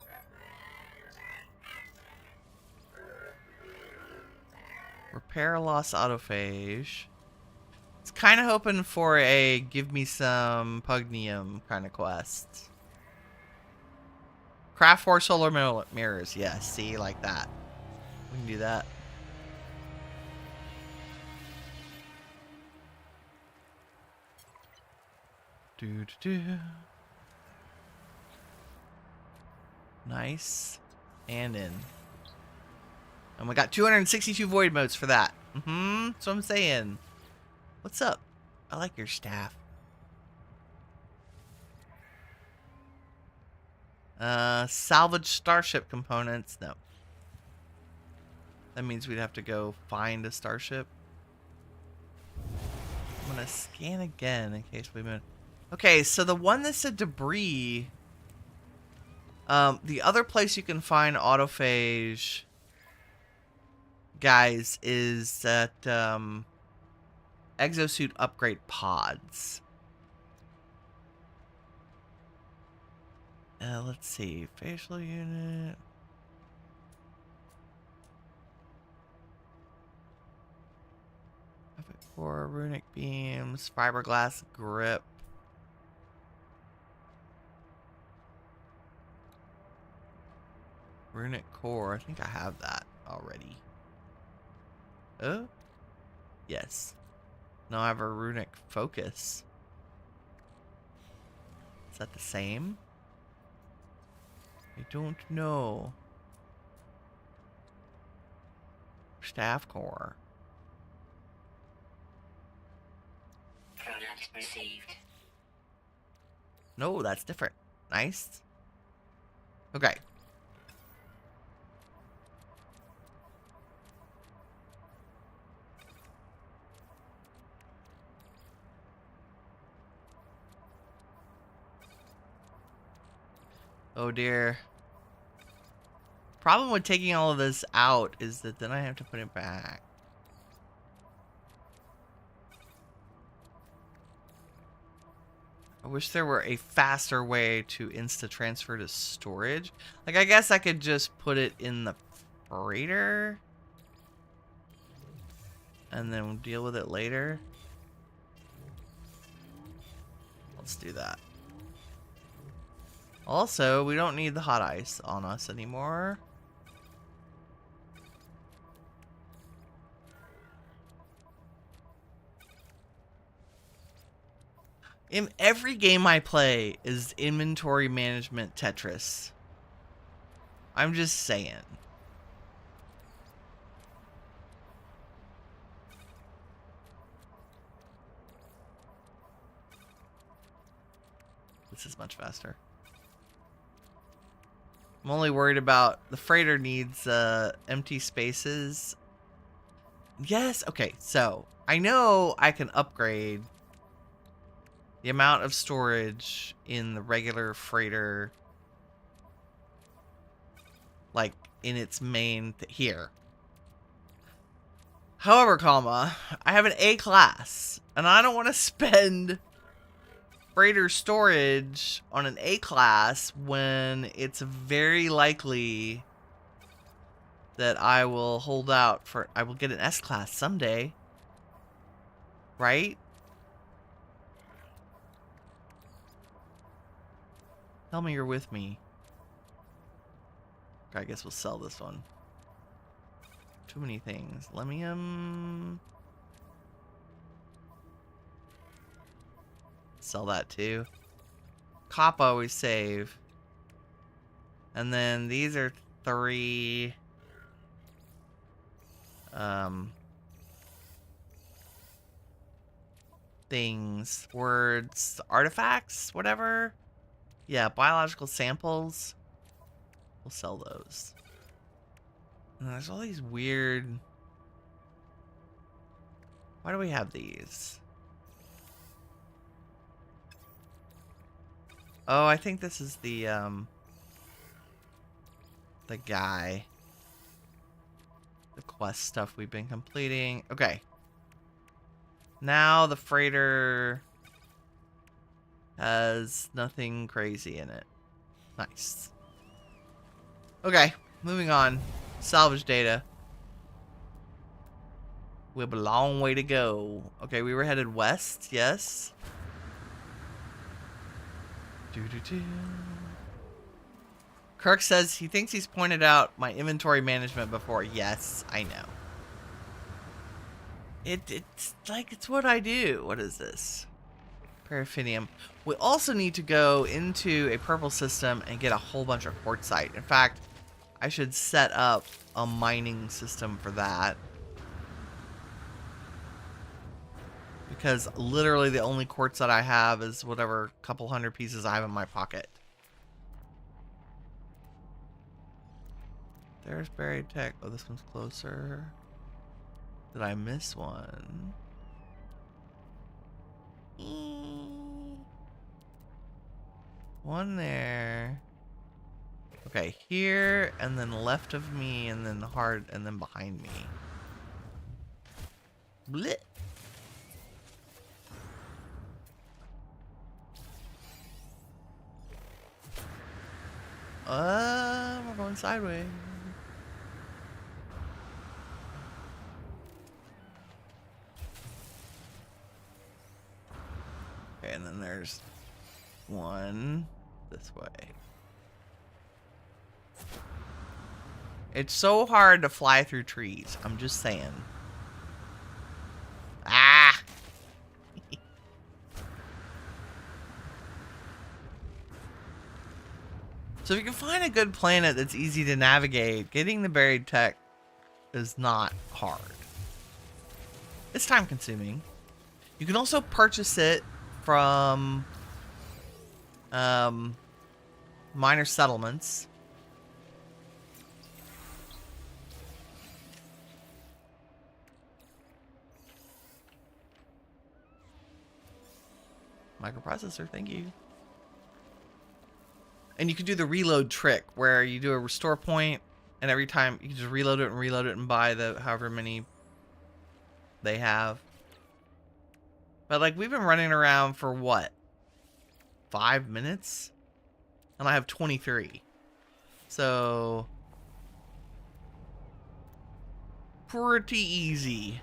Repair lost autophage. It's kind of hoping for a give me some pugnium kind of quest. Craft 4 solar mirrors. Yes, see, like that. We can do that. Do. Nice. And in. And we got 262 void modes for that. That's what I'm saying. What's up? I like your staff. Salvage starship components. No. That means we'd have to go find a starship. I'm gonna scan again in case we move. Okay, so the one that said debris. The other place you can find autophage, guys, is at exosuit upgrade pods. Let's see, facial unit. For runic beams, fiberglass grip. Runic core, I think I have that already. Oh? Yes. Now I have a runic focus. Is that the same? I don't know. Staff core. Product received. No, that's different. Nice. Okay. Oh dear. Problem with taking all of this out is that then I have to put it back. I wish there were a faster way to insta transfer to storage. Like, I guess I could just put it in the freighter and then we'll deal with it later. Let's do that. Also, we don't need the hot ice on us anymore. In every game I play is inventory management Tetris. I'm just saying. This is much faster. I'm only worried about the freighter needs empty spaces. Yes, okay, so I know I can upgrade the amount of storage in the regular freighter, like in its main here. However, comma, I have an A class, and I don't want to spend freighter storage on an A class when it's very likely that I will hold out for, I will get an S class someday, right? Tell me you're with me. Okay, I guess we'll sell this one. Too many things. Lemium. Sell that too. Coppa we save. And then these are 3 things, words, artifacts, whatever. Yeah, biological samples. We'll sell those. And there's all these weird... Why do we have these? Oh, I think this is the guy. The quest stuff we've been completing. Okay. Now the freighter has nothing crazy in it. Nice. Okay, moving on. Salvage data. We have a long way to go. Okay, we were headed west, yes. Kirk says he thinks he's pointed out my inventory management before. Yes, I know. It's like, it's what I do. What is this? Paraffinium. We also need to go into a purple system and get a whole bunch of quartzite. In fact, I should set up a mining system for that. Because literally the only quartz that I have is whatever couple hundred pieces I have in my pocket. There's buried tech. Oh, this one's closer. Did I miss one? One there. Okay, here, and then left of me, and then hard, and then behind me. Blech. We're going sideways. Okay, and then there's one this way. It's so hard to fly through trees. I'm just saying. Ah! So if you can find a good planet that's easy to navigate, getting the buried tech is not hard. It's time consuming. You can also purchase it from minor settlements. Microprocessor, thank you. And you can do the reload trick where you do a restore point, and every time you can just reload it and buy the however many they have. But like, we've been running around for what? 5 minutes? And I have 23. So pretty easy.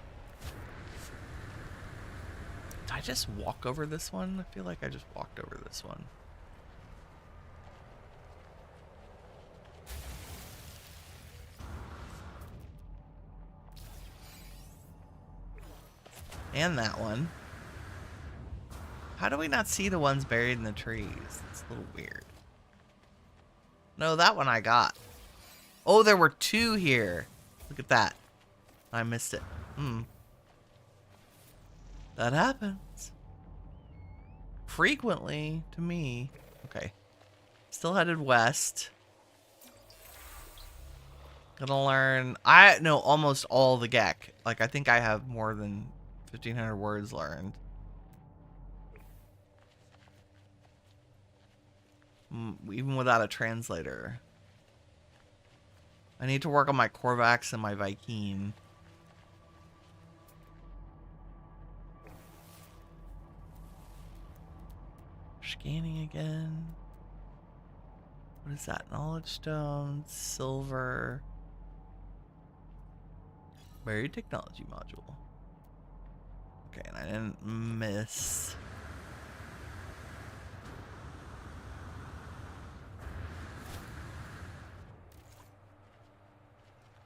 Did I just walk over this one? I feel like I just walked over this one. And that one. How do we not see the ones buried in the trees? It's a little weird. No, that one I got. Oh, there were 2 here. Look at that. I missed it. That happens. Frequently to me. Okay. Still headed west. Gonna learn. I know almost all the Gek. Like, I think I have more than 1,500 words learned. Even without a translator. I need to work on my Korvax and my Viking. Scanning again. What is that? Knowledge stone, silver. Buried technology module. Okay, and I didn't miss.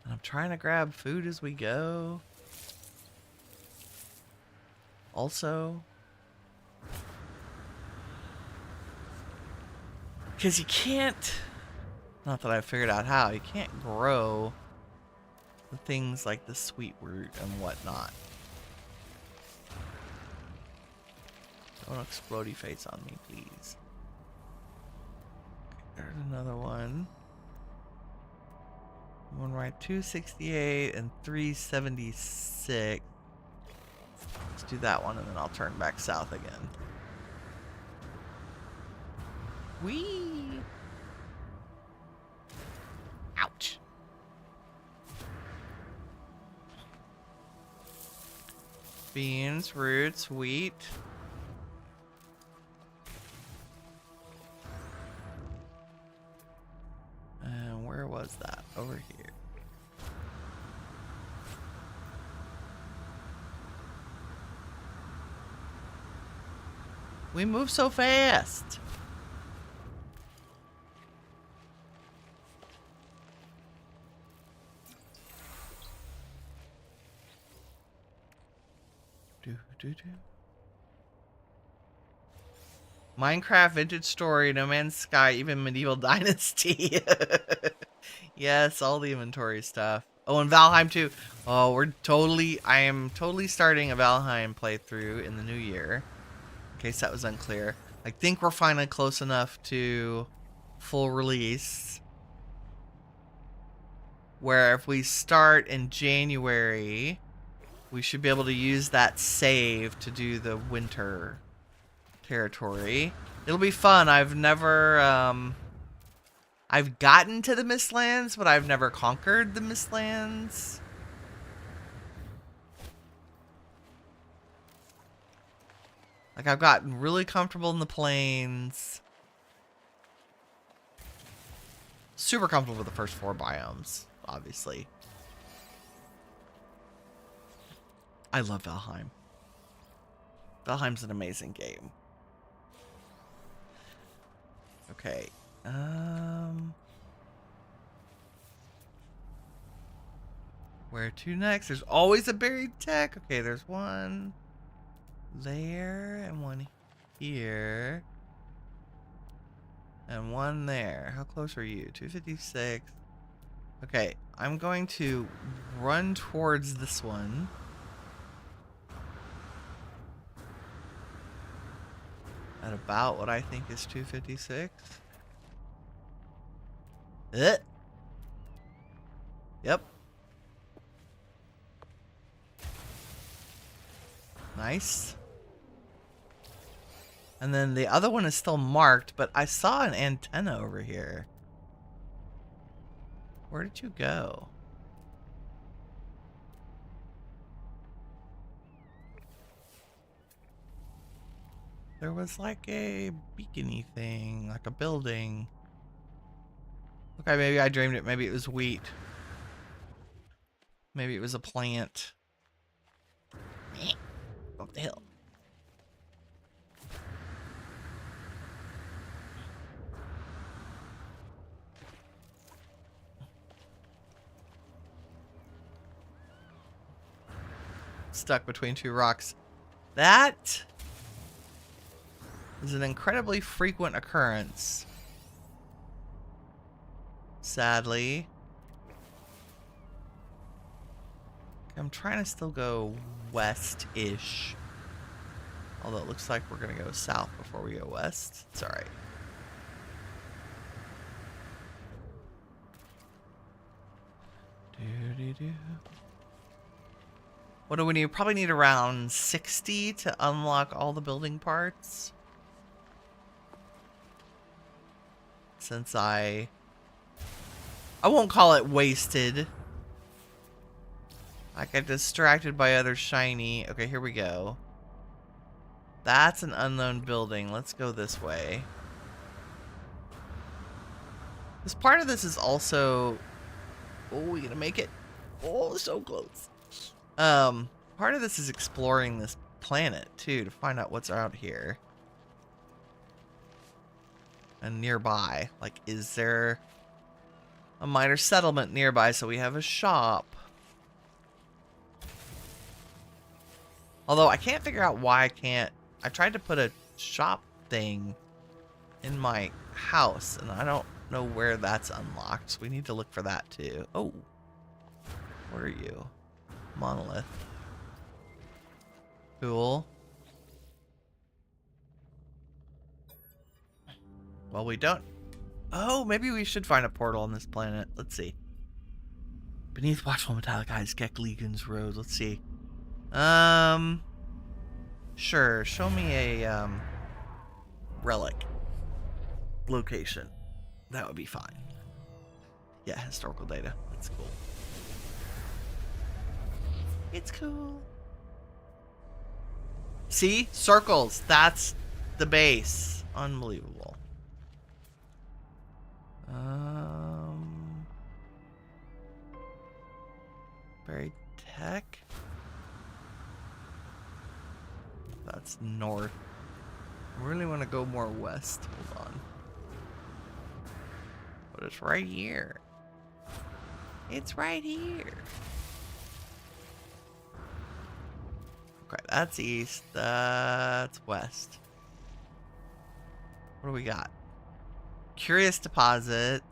And I'm trying to grab food as we go. Also, because you can't, not that I figured out how, you can't grow the things like the sweet root and whatnot. Don't explodey face on me, please. Okay, there's another one. One right, 268 and 376. Let's do that one, and then I'll turn back south again. Whee! Ouch. Beans, roots, wheat. And where was that? Over here. We move so fast. Minecraft, Vintage Story, No Man's Sky, even Medieval Dynasty. Yes, all the inventory stuff. Oh, and Valheim too. Oh, I am totally starting a Valheim playthrough in the new year. In case that was unclear. I think we're finally close enough to full release. Where if we start in January, we should be able to use that save to do the winter territory. It'll be fun. I've never, I've gotten to the Mistlands, but I've never conquered the Mistlands. Like, I've gotten really comfortable in the plains. Super comfortable with the first 4 biomes, obviously. I love Valheim. Valheim's an amazing game. Okay. Where to next? There's always a buried tech. Okay, there's one there and one here. And one there. How close are you? 256. Okay, I'm going to run towards this one. At about what I think is 256. Yep. Nice. And then the other one is still marked, but I saw an antenna over here. Where did you go? There was like a beacony thing, like a building. Okay, maybe I dreamed it. Maybe it was wheat. Maybe it was a plant. Up the hill. Stuck between 2 rocks. That is an incredibly frequent occurrence. Sadly. I'm trying to still go west-ish. Although it looks like we're going to go south before we go west. It's alright. What do we need? Probably need around 60 to unlock all the building parts. Since I won't call it wasted. I got distracted by other shiny. Okay, here we go. That's an unknown building. Let's go this way. This part of this is also... Oh, we gonna make it? Oh, so close. Part of this is exploring this planet, too, to find out what's out here. And nearby. Like, is there a minor settlement nearby so we have a shop? Although, I can't figure out why I can't... I tried to put a shop thing in my house, and I don't know where that's unlocked, so we need to look for that, too. Oh. What are you? Monolith. Cool. Well, we don't... Oh, maybe we should find a portal on this planet. Let's see. Beneath watchful metallic eyes, Geklegan's Road. Let's see. Sure. Show me a, relic location. That would be fine. Yeah, historical data. That's cool. It's cool. See? Circles. That's the base. Unbelievable. Buried tech. That's north. I really want to go more west. Hold on. But it's right here. It's right here. Okay, that's east. That's west. What do we got? Curious deposit.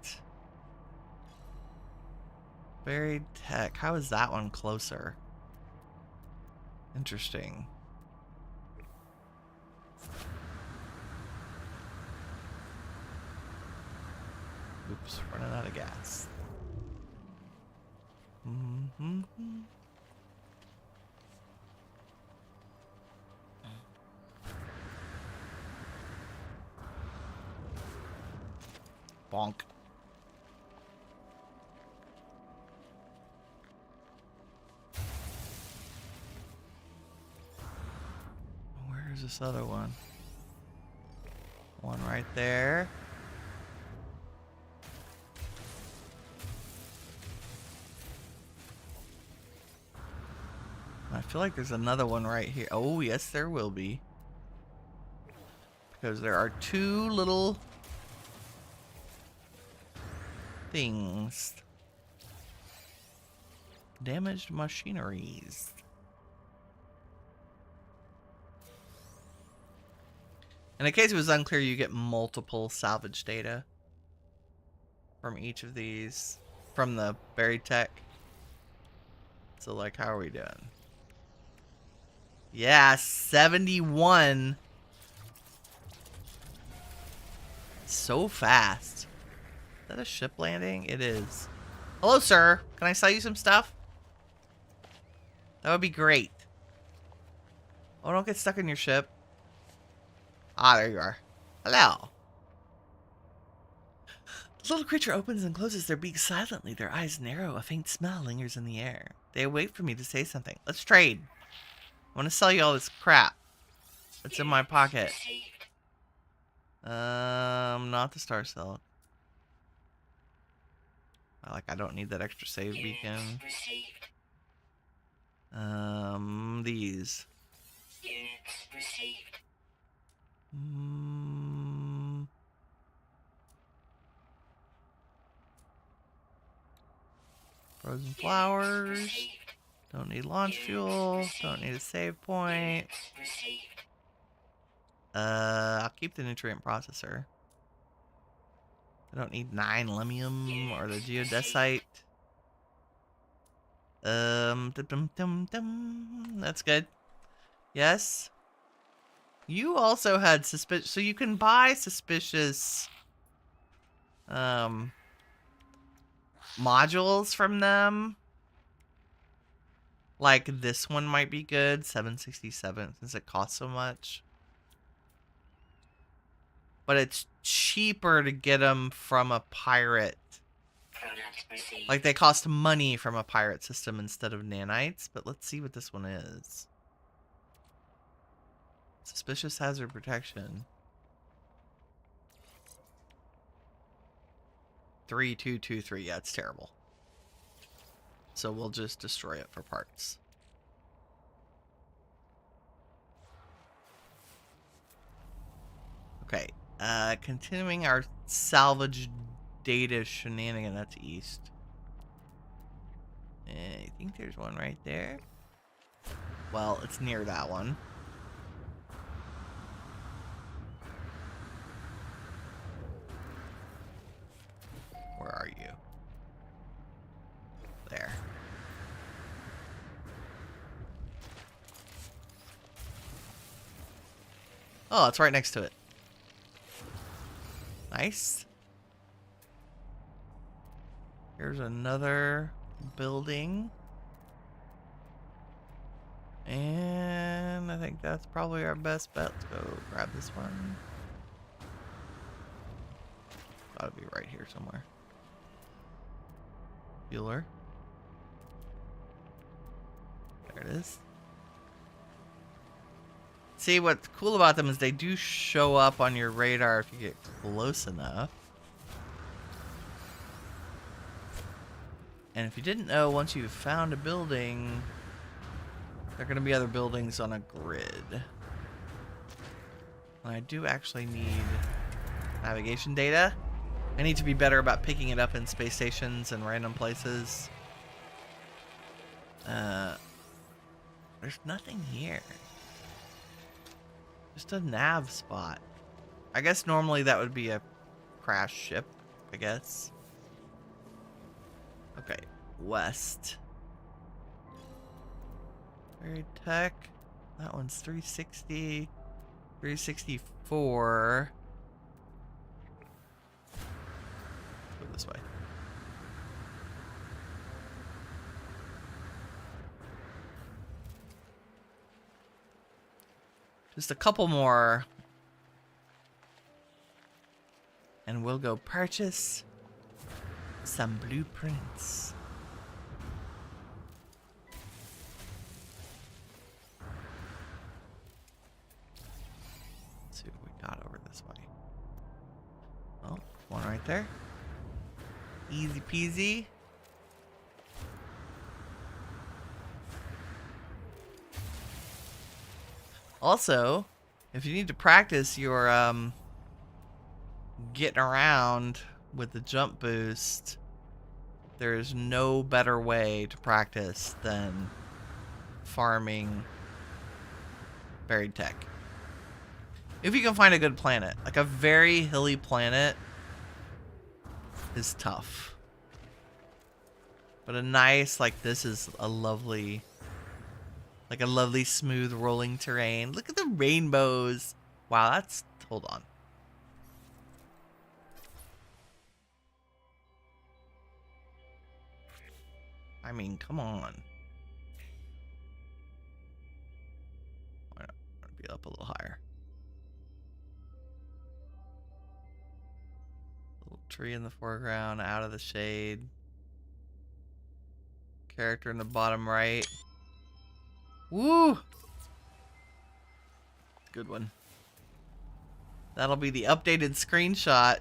Buried tech. How is that one closer? Interesting. Oops, running out of gas. Bonk. Where's this other one? One right there. I feel like there's another one right here. Oh, yes, there will be. Because there are two little things. Damaged machineries. And in case it was unclear, you get multiple salvage data from each of these, from the buried tech. So, like, how are we doing? Yeah, 71. So fast. Is that a ship landing? It is. Hello, sir. Can I sell you some stuff? That would be great. Oh, don't get stuck in your ship. Ah, there you are. Hello. The little creature opens and closes their beaks silently. Their eyes narrow. A faint smell lingers in the air. They wait for me to say something. Let's trade. I want to sell you all this crap that's in my pocket. Not the star silk. I don't need that extra save beacon. These. Frozen flowers. Don't need launch fuel. Don't need a save point. I'll keep the nutrient processor. I don't need 9 lemium or the geodesite. That's good. Yes. You also had suspicious, so you can buy suspicious modules from them. Like this one might be good, 767, since it costs so much. But it's cheaper to get them from a pirate. Like they cost money from a pirate system instead of nanites. But let's see what this one is. Suspicious hazard protection. 3223. Yeah, it's terrible. So we'll just destroy it for parts. Okay. Continuing our salvage data shenanigan. That's east. I think there's one right there. Well, it's near that one. Where are you? There. Oh, it's right next to it. Nice. Here's another building. And I think that's probably our best bet. Let's go grab this one. Gotta be right here somewhere. Bueller. There it is. See, what's cool about them is they do show up on your radar if you get close enough. And if you didn't know, once you've found a building, there are going to be other buildings on a grid. And I do actually need navigation data. I need to be better about picking it up in space stations and random places. There's nothing here. Just a nav spot. I guess normally that would be a crash ship, I guess. Okay, west. Very tech. That one's 360. 364. Go this way. Just a couple more. And we'll go purchase some blueprints. Let's see what we got over this way. Oh, one right there. Easy peasy. Also, if you need to practice your getting around with the jump boost, there's no better way to practice than farming buried tech. If you can find a good planet. Like a very hilly planet is tough. But a nice, like this is a lovely, like a lovely smooth rolling terrain. Look at the rainbows. Wow, that's, hold on. I mean, come on. Why not? I want to be up a little higher. Little tree in the foreground, out of the shade. Character in the bottom right. Woo! Good one. That'll be the updated screenshot.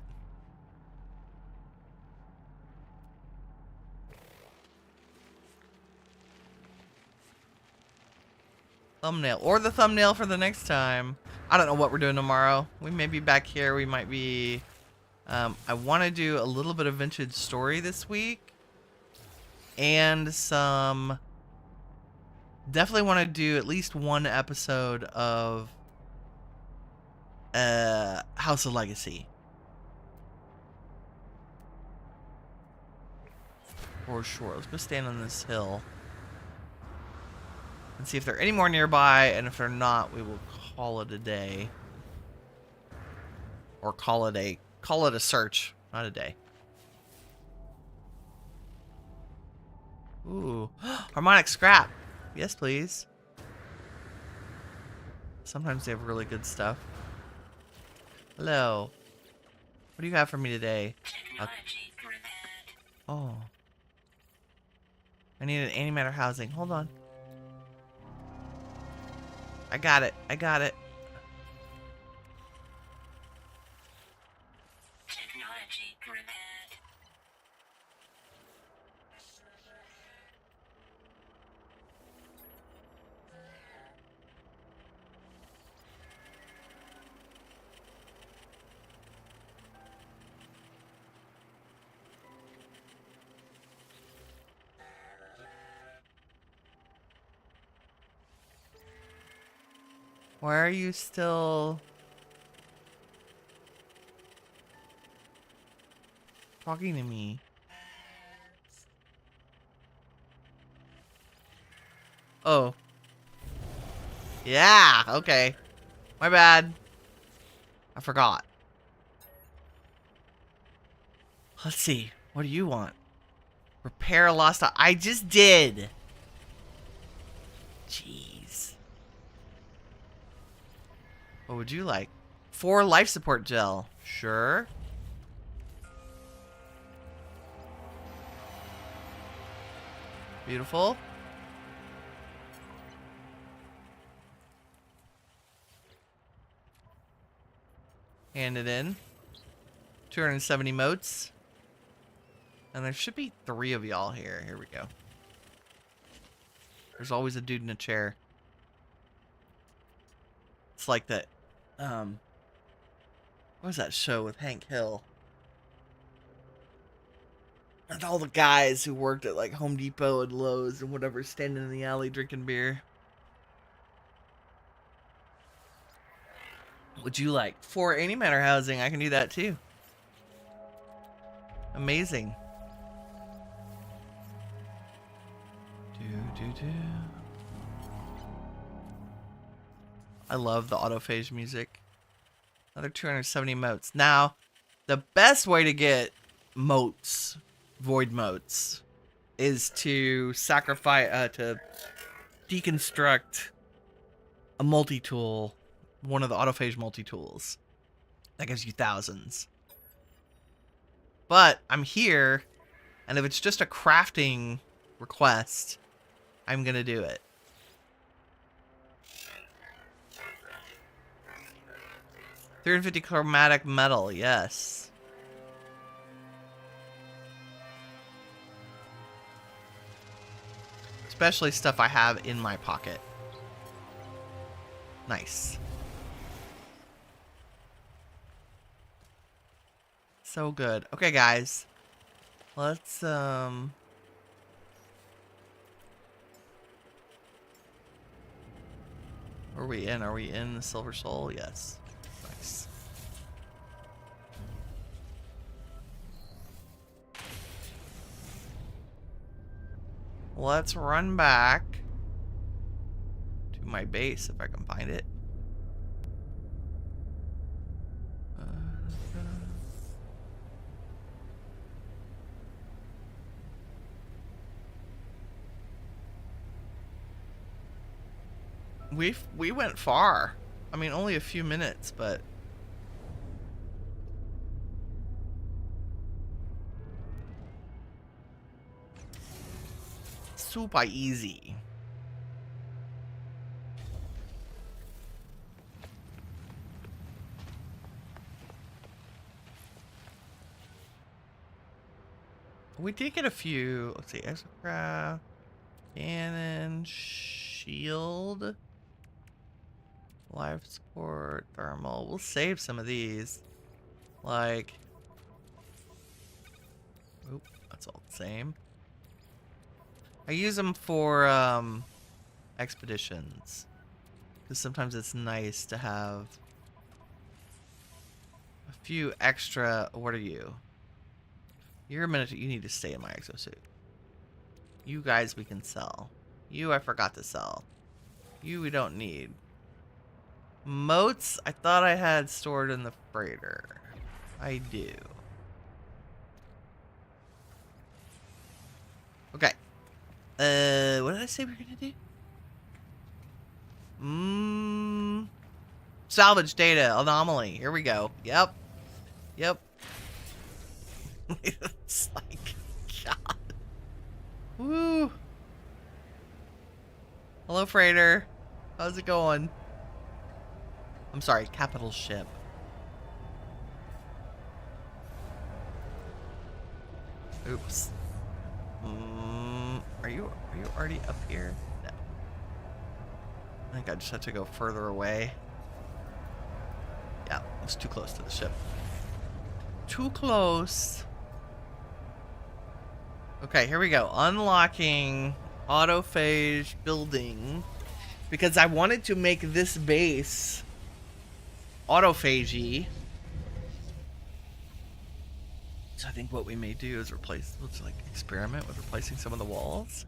Thumbnail. Or the thumbnail for the next time. I don't know what we're doing tomorrow. We may be back here. We might be... I want to do a little bit of vintage story this week. And some... Definitely want to do at least one episode of House of Legacy. For sure. Let's go stand on this hill. And see if there are any more nearby, and if they're not, we will call it a day. Or call it a search, not a day. Ooh, harmonic scrap. Yes, please. Sometimes they have really good stuff. Hello. What do you have for me today? Oh. I need an antimatter housing. Hold on. I got it. I got it. Technology prepared. Why are you still talking to me? Oh. Yeah, okay. My bad. I forgot. Let's see. What do you want? Repair a lost... I just did. Jeez. What would you like? 4 life support gel. Sure. Beautiful. Hand it in. 270 motes. And there should be 3 of y'all here. Here we go. There's always a dude in a chair. It's like that. What was that show with Hank Hill? And all the guys who worked at like Home Depot and Lowe's and whatever, standing in the alley drinking beer. Would you like? For any manor housing, I can do that too. Amazing. I love the autophage music. Another 270 motes. Now, the best way to get motes, void motes, is to sacrifice, to deconstruct a multi-tool, one of the autophage multi-tools. That gives you thousands. But I'm here, and if it's just a crafting request, I'm gonna do it. $350 chromatic metal, yes. Especially stuff I have in my pocket. Nice. So good. Okay, guys. Let's, Are we in? Are we in the Silver Soul? Yes. Nice. Let's run back to my base if I can find it. We went far. I mean, only a few minutes, but super easy. We did get a few. Let's see, exocraft, cannon, shield, life support, thermal. We'll save some of these. Like, oop, that's all the same. I use them for expeditions, because sometimes it's nice to have a few extra. What are you? You're a minute. You need to stay in my exosuit. You guys we can sell. You I forgot to sell. You we don't need. Motes I thought I had stored in the freighter. I do. Okay. What did I say we were gonna do? Salvage data anomaly. Here we go. Yep. Yep. It's like, God. Woo. Hello, freighter. How's it going? I'm sorry, capital ship. Oops. Are you already up here? No. I think I just had to go further away. Yeah, I was too close to the ship. Too close. Okay, here we go. Unlocking autophage building. Because I wanted to make this base autophagy. So I think what we may do is let's like experiment with replacing some of the walls.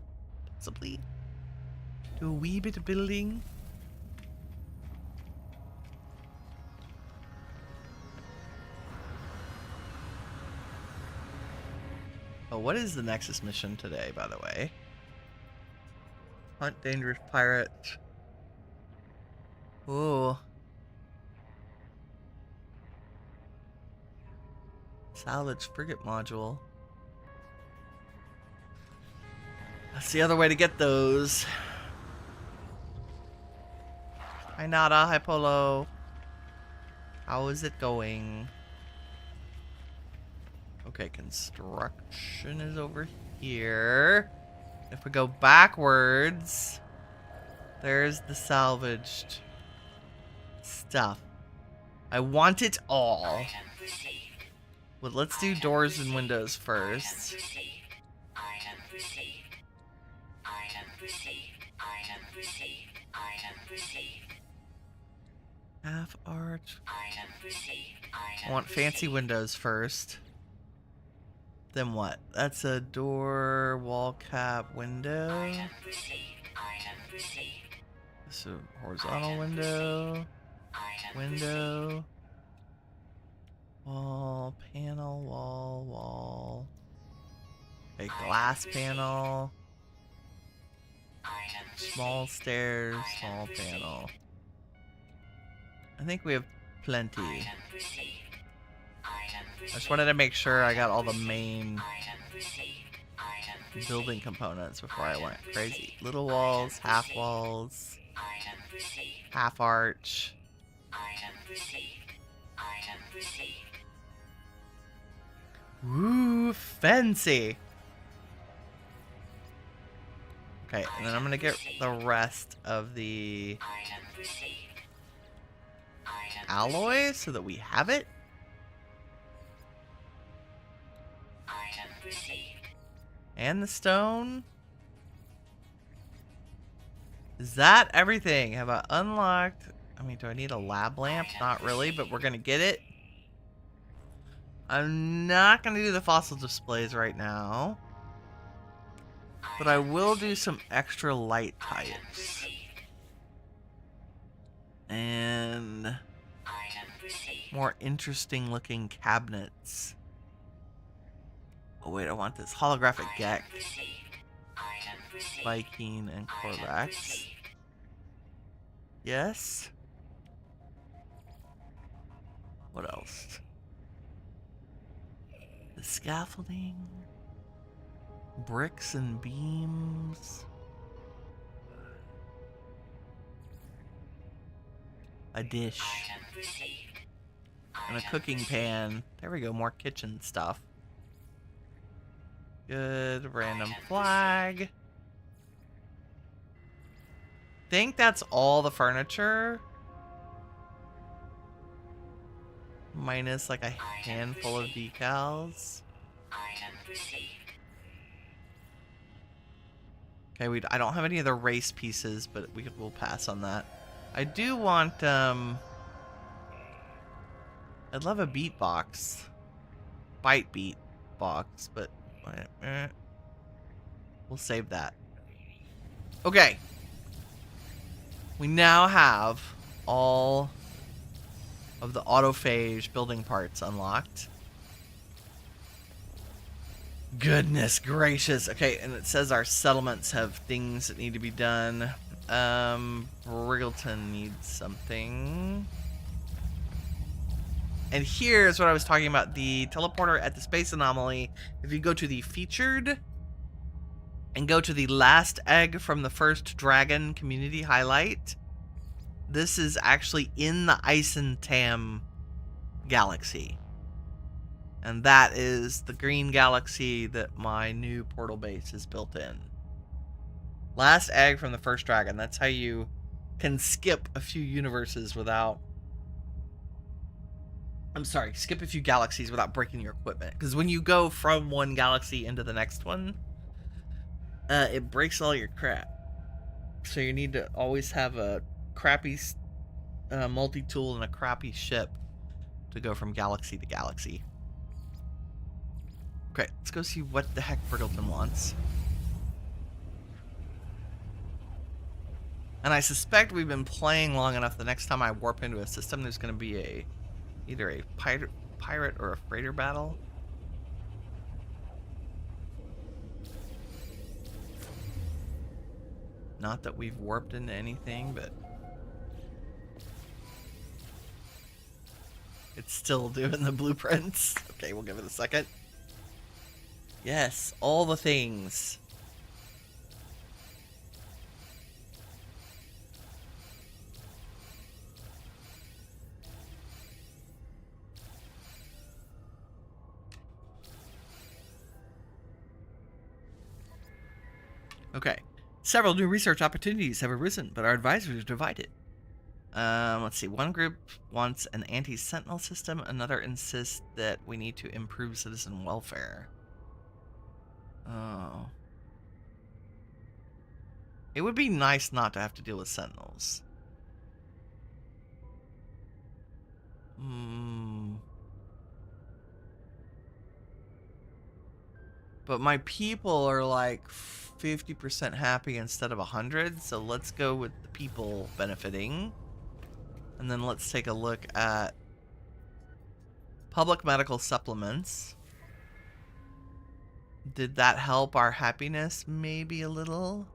Possibly. Do a wee bit of building. Oh, what is the Nexus mission today, by the way? Hunt dangerous pirates. Ooh. Salvage frigate module. That's the other way to get those. Hi Nada, hi Polo. How is it going? Okay, construction is over here. If we go backwards, there's the salvaged stuff. I want it all. Well, let's do doors and windows first. Half arch. I want fancy windows first. Then what? That's a door, wall cap, window. So horizontal window. Window. Wall, panel, wall, wall. A glass panel. Small stairs, small panel. I think we have plenty. I just wanted to make sure I got all the main building components before I went crazy. Little walls, half arch. Woo, fancy. Okay, and then I'm gonna get the rest of the alloy so that we have it. And the stone. Is that everything? Have I unlocked? I mean, do I need a lab lamp? Not really, but we're gonna get it. I'm not gonna do the fossil displays right now, but I will do some extra light types. And more interesting looking cabinets. Oh wait, I want this holographic deck. Viking and Corvax. Yes. What else? The scaffolding. Bricks and beams. A dish. And a cooking pan. There we go, more kitchen stuff. Good. Random flag. Think that's all the furniture. Minus like a handful of decals. Okay, I don't have any of the race pieces, but we'll pass on that. I do want I'd love a beat box. Bite beat box, but we'll save that. Okay. We now have all of the autophage building parts unlocked. Goodness gracious. Okay, and it says our settlements have things that need to be done. Wriggleton needs something. And here's what I was talking about. The teleporter at the space anomaly. If you go to the featured and go to the last egg from the first dragon community highlight, this is actually in the Isentam galaxy. And that is the green galaxy that my new portal base is built in. Last egg from the first dragon. That's how you can skip a few universes without... I'm sorry, skip a few galaxies without breaking your equipment. Because when you go from one galaxy into the next one, it breaks all your crap. So you need to always have a crappy multi-tool and a crappy ship to go from galaxy to galaxy. Okay, let's go see what the heck Wriggleton wants. And I suspect we've been playing long enough. The next time I warp into a system, there's going to be either a pirate or a freighter battle. Not that we've warped into anything, but it's still doing the blueprints. Okay, we'll give it a second. Yes, all the things. Okay. Several new research opportunities have arisen, but our advisors are divided. Let's see. One group wants an anti-sentinel system. Another insists that we need to improve citizen welfare. Oh. It would be nice not to have to deal with sentinels. But my people are like 50% happy instead of 100, so let's go with the people benefiting. And then let's take a look at public medical supplements. Did that help our happiness maybe a little?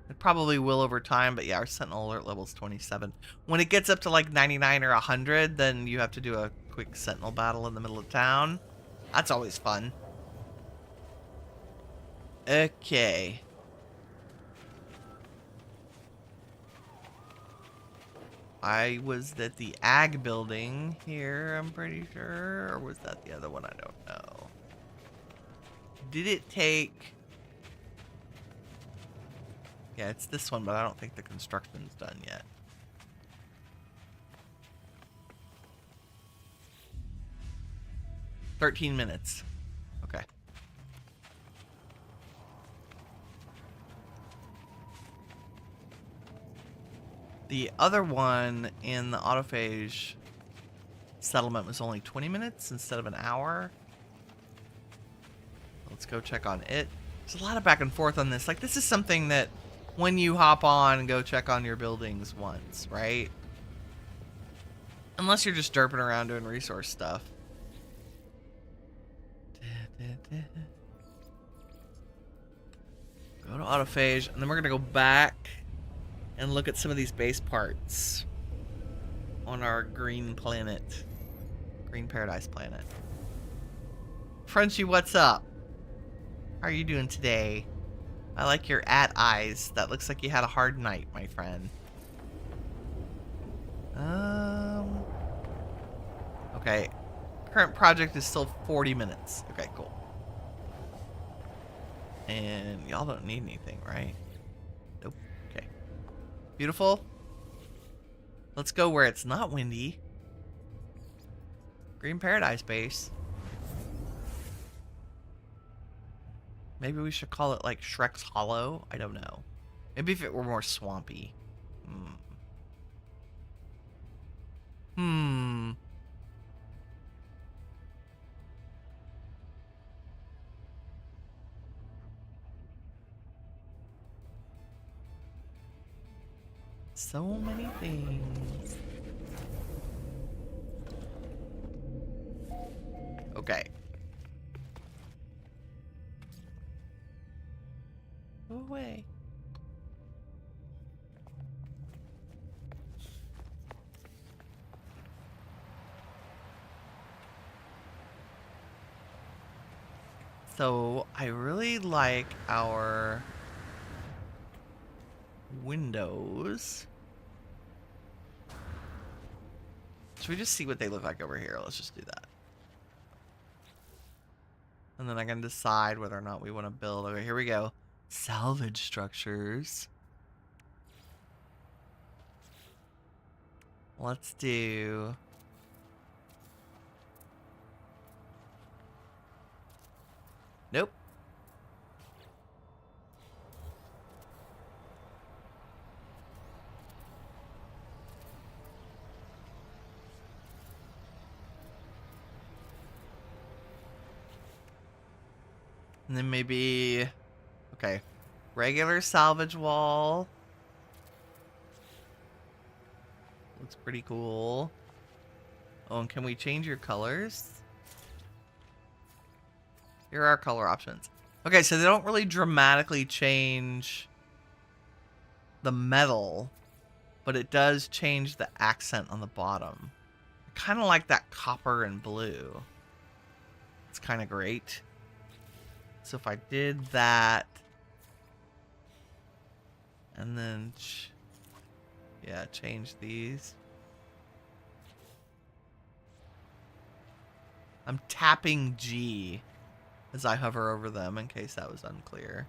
It probably will over time, but yeah, our sentinel alert level is 27. When it gets up to like 99 or 100, then you have to do a quick sentinel battle in the middle of town. That's always fun. Okay. I was at the ag building here, I'm pretty sure. Or was that the other one? I don't know. Did it take... Yeah, it's this one, but I don't think the construction's done yet. $13 minutes. Okay. The other one in the autophage settlement was only 20 minutes instead of an hour. Let's go check on it. There's a lot of back and forth on this. Like, this is something that when you hop on and go check on your buildings once, right? Unless you're just derping around doing resource stuff. Go to autophage, and then we're going to go back and look at some of these base parts on our green planet. Green paradise planet. Frenchie, what's up? How are you doing today? I like your eyes. That looks like you had a hard night, my friend. Okay. Current project is still 40 minutes. Okay, cool. And y'all don't need anything, right? Nope. Okay. Beautiful. Let's go where it's not windy. Green Paradise Base. Maybe we should call it like Shrek's Hollow. I don't know. Maybe if it were more swampy. So many things. Okay. Go away. So I really like our windows. Should we just see what they look like over here? Let's just do that. And then I can decide whether or not we want to build. Okay, here we go. Salvage structures. Let's do... Nope. And then maybe... Okay. Regular salvage wall. Looks pretty cool. Oh, and can we change your colors? Here are our color options. Okay, so they don't really dramatically change the metal, but it does change the accent on the bottom. I kind of like that copper and blue. It's kind of great. So if I did that, and then, yeah, change these. I'm tapping G as I hover over them, in case that was unclear.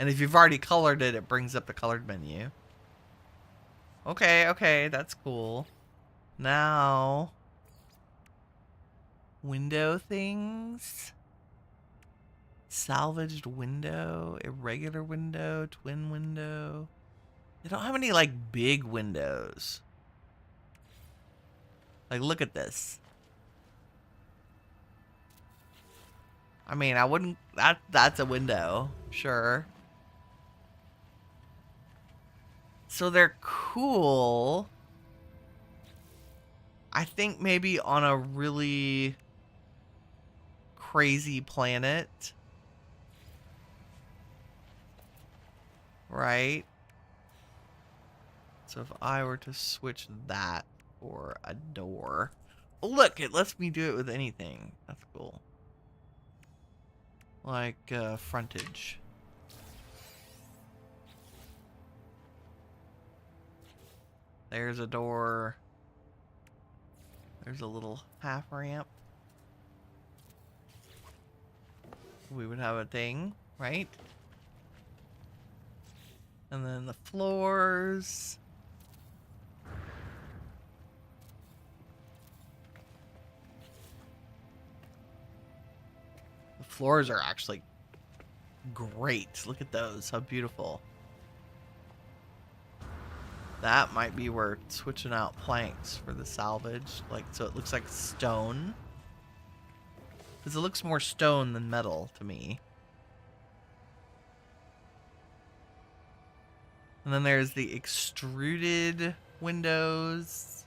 And if you've already colored it, it brings up the colored menu. Okay, that's cool. Now, window things. Salvaged window, irregular window, twin window. They don't have any, like, big windows. Like, look at this. I mean, I wouldn't... That's a window. Sure. So they're cool. I think maybe on a really crazy planet. Right? So if I were to switch that for a door. Oh, look, it lets me do it with anything. That's cool. Like frontage. There's a door. There's a little half ramp. We would have a thing, right? And then the floors. The floors are actually great. Look at those. How beautiful. That might be where switching out planks for the salvage. Like, so it looks like stone. Because it looks more stone than metal to me. And then there's the extruded windows.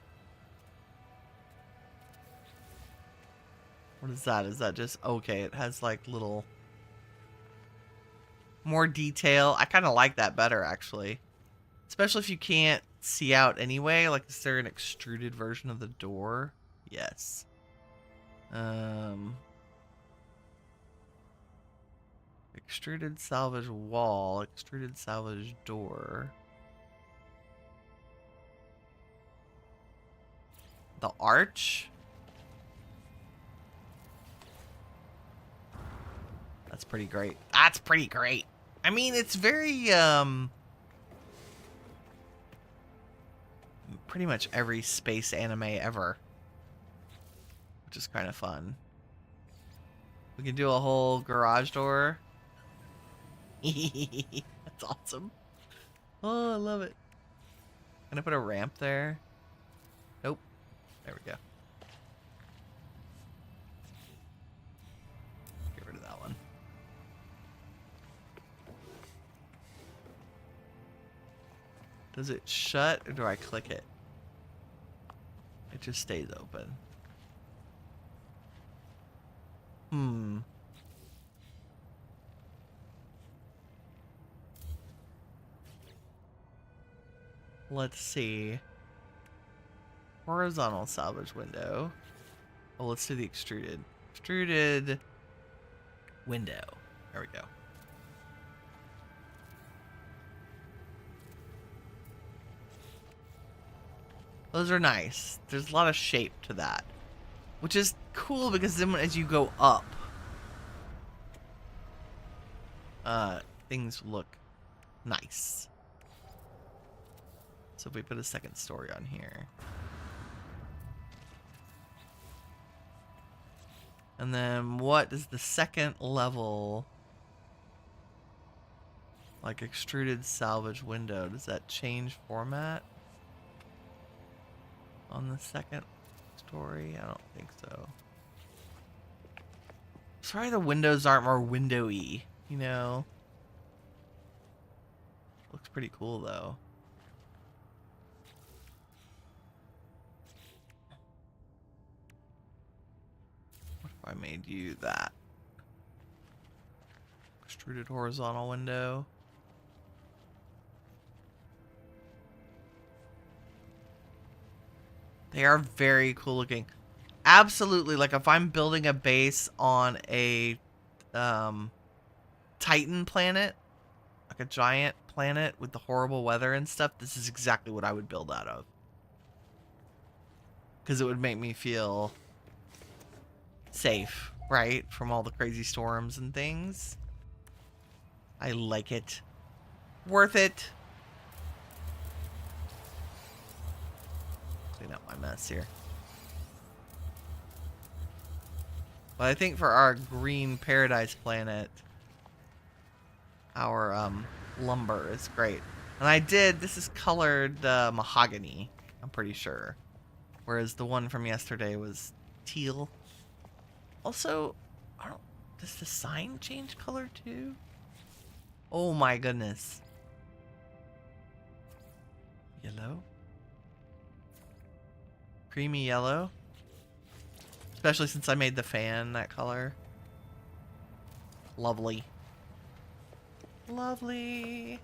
What is that? Is that just... Okay, it has like little... more detail. I kind of like that better, actually. Especially if you can't see out anyway. Like, is there an extruded version of the door? Yes. Extruded salvage wall. Extruded salvage door. The arch? That's pretty great. That's pretty great. I mean, it's very, pretty much every space anime ever. Which is kind of fun. We can do a whole garage door. That's awesome. Oh, I love it. Can I put a ramp there? Nope. There we go. Get rid of that one. Does it shut or do I click it? It just stays open. Let's see. Horizontal salvage window. Oh, let's do the extruded. Extruded window. There we go. Those are nice. There's a lot of shape to that. Which is cool because then as you go up, things look nice. So if we put a second story on here. And then what is the second level? Like extruded salvage window. Does that change format on the second story? I don't think so. Sorry the windows aren't more windowy, you know? Looks pretty cool though. What if I made you that? Extruded horizontal window. They are very cool looking. Absolutely, like if I'm building a base on a Titan planet, like a giant planet with the horrible weather and stuff, this is exactly what I would build out of. Because it would make me feel safe, right? From all the crazy storms and things. I like it. Worth it. Clean up my mess here. But I think for our green paradise planet, our lumber is great. And this is colored mahogany, I'm pretty sure. Whereas the one from yesterday was teal. Also, does the sign change color too? Oh my goodness. Yellow? Creamy yellow? Especially since I made the fan that color. Lovely. Lovely.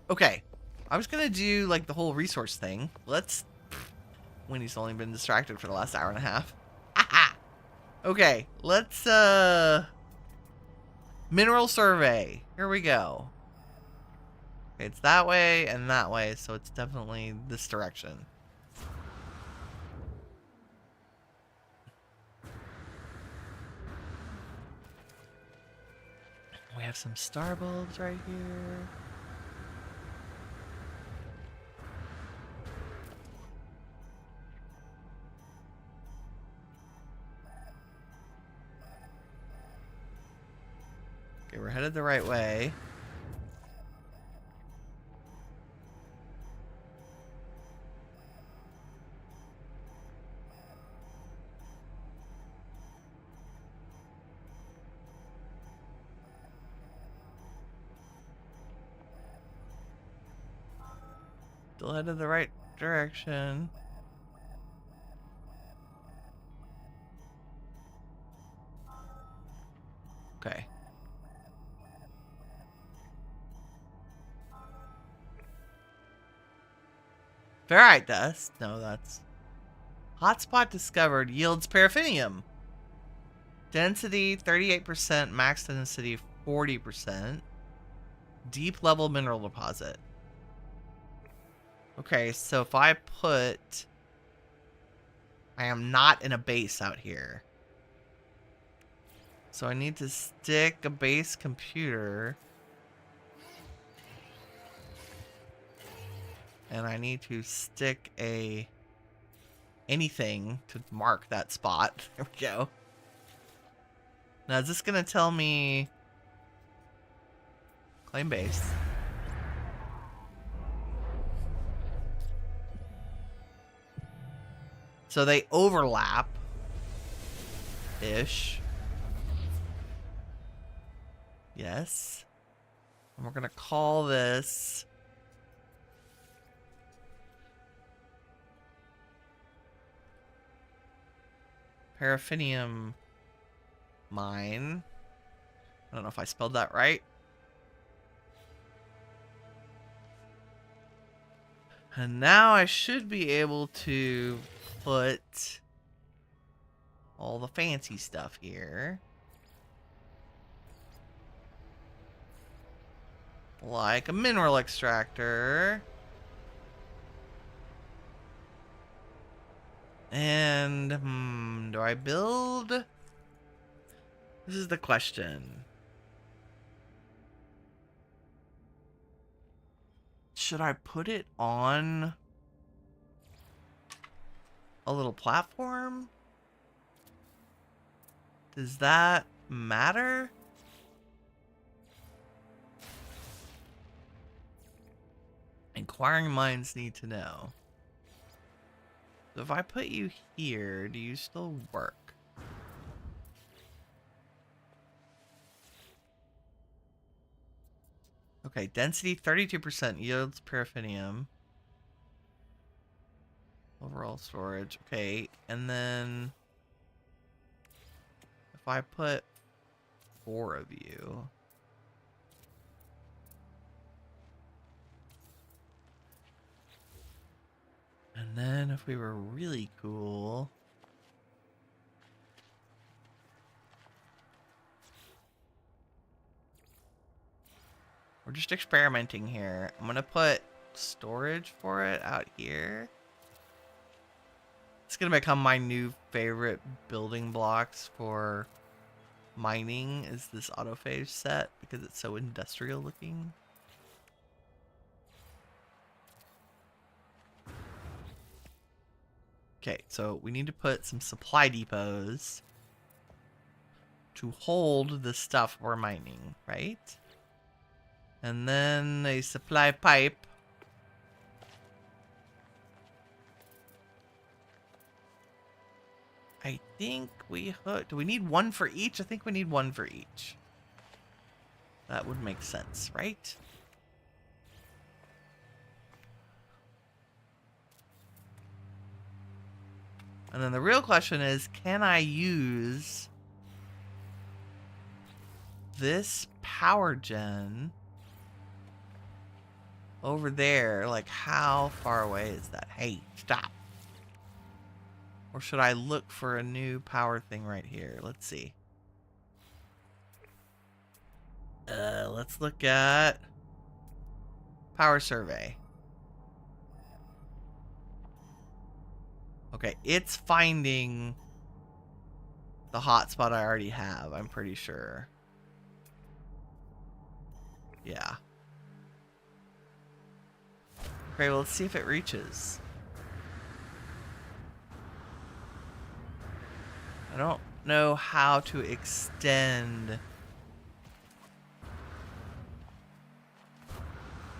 Okay. I was gonna do like the whole resource thing. Winnie's only been distracted for the last hour and a half. Okay, let's mineral survey. Here we go. Okay, it's that way and that way, so it's definitely this direction. We have some star bulbs right here. Okay, we're headed the right way. Still headed the right direction. Okay. Ferrite dust? No, that's... Hotspot discovered. Yields paraffinium. Density 38%. Max density 40%. Deep level mineral deposit. Okay, so if I put... I am not in a base out here. So I need to stick a base computer. And I need to stick anything to mark that spot. There we go. Now is this gonna tell me claim base? So they overlap ish. Yes. And we're gonna call this paraffinium mine. I don't know if I spelled that right. And now I should be able to put all the fancy stuff here. Like a mineral extractor. And, do I build? This is the question. Should I put it on a little platform? Does that matter? Inquiring minds need to know. So if I put you here, do you still work? Okay, density 32%, yields paraffinium. Overall storage. Okay, and then if I put 4 of you, And then if we were really cool... We're just experimenting here. I'm going to put storage for it out here. It's going to become my new favorite building blocks for mining is this autophage set because it's so industrial looking. Okay, so we need to put some supply depots to hold the stuff we're mining, right? And then a supply pipe. I think we hooked. Do we need one for each? I think we need one for each. That would make sense, right? And then the real question is, can I use this power gen over there? Like, how far away is that? Hey, stop. Or should I look for a new power thing right here? Let's see. Let's look at power survey. Okay, it's finding the hotspot I already have, I'm pretty sure. Yeah. Okay, well, let's see if it reaches. I don't know how to extend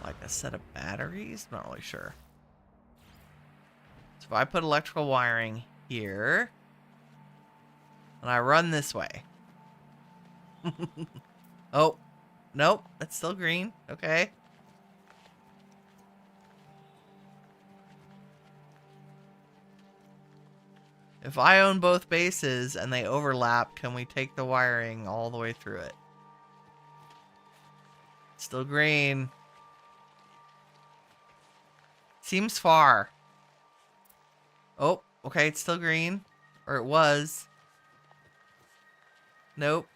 like a set of batteries. I'm not really sure. So if I put electrical wiring here and I run this way. Oh, nope, it's still green. Okay. If I own both bases and they overlap, can we take the wiring all the way through it? Still green. Seems far. Oh, okay, it's still green. Or it was. Nope.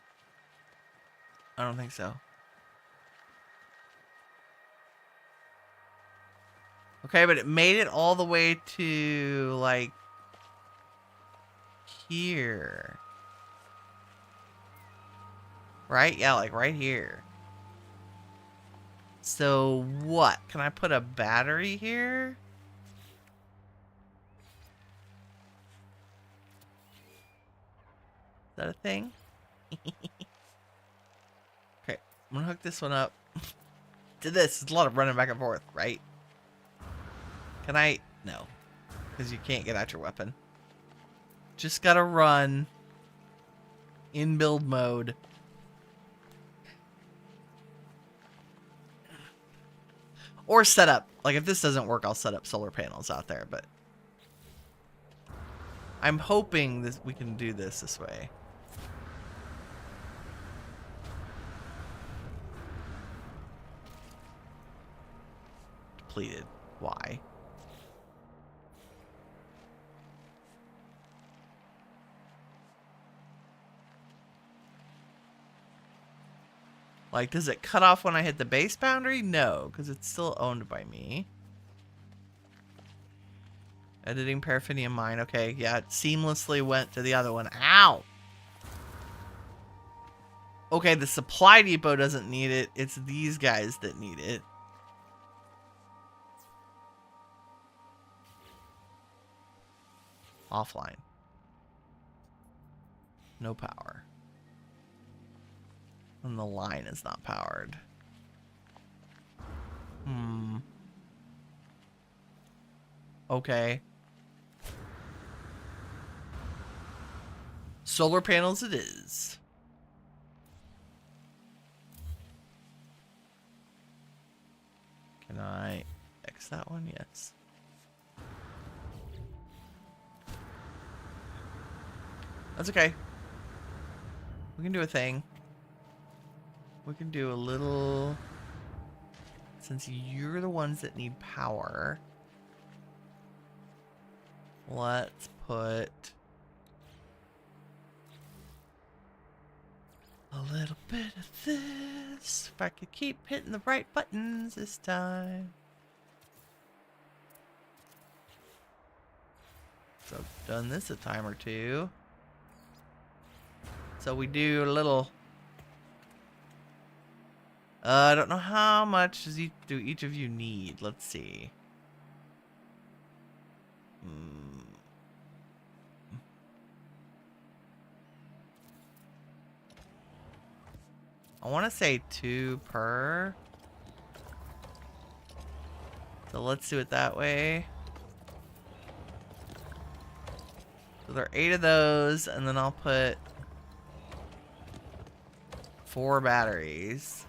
I don't think so. Okay, but it made it all the way to, like, here. Right? Yeah, like right here. So what? Can I put a battery here? Is that a thing? Okay, I'm gonna hook this one up to this. It's a lot of running back and forth, right? Can I? No. Because you can't get out your weapon. Just gotta run in build mode. Or set up. Like, if this doesn't work, I'll set up solar panels out there, but I'm hoping that we can do this way. Depleted. Why? Like, does it cut off when I hit the base boundary? No, because it's still owned by me. Editing paraffinium mine. Okay, yeah, it seamlessly went to the other one. Ow! Okay, the supply depot doesn't need it. It's these guys that need it. Offline. No power. And the line is not powered. Okay. Solar panels it is. Can I X that one? Yes. That's okay. We can do a thing. We can do a little... Since you're the ones that need power... Let's put a little bit of this. If I could keep hitting the right buttons this time. So I've done this a time or two. So we do a little. I don't know how much do each of you need. Let's see. I want to say 2 per. So let's do it that way. So there are 8 of those, and then I'll put 4 batteries.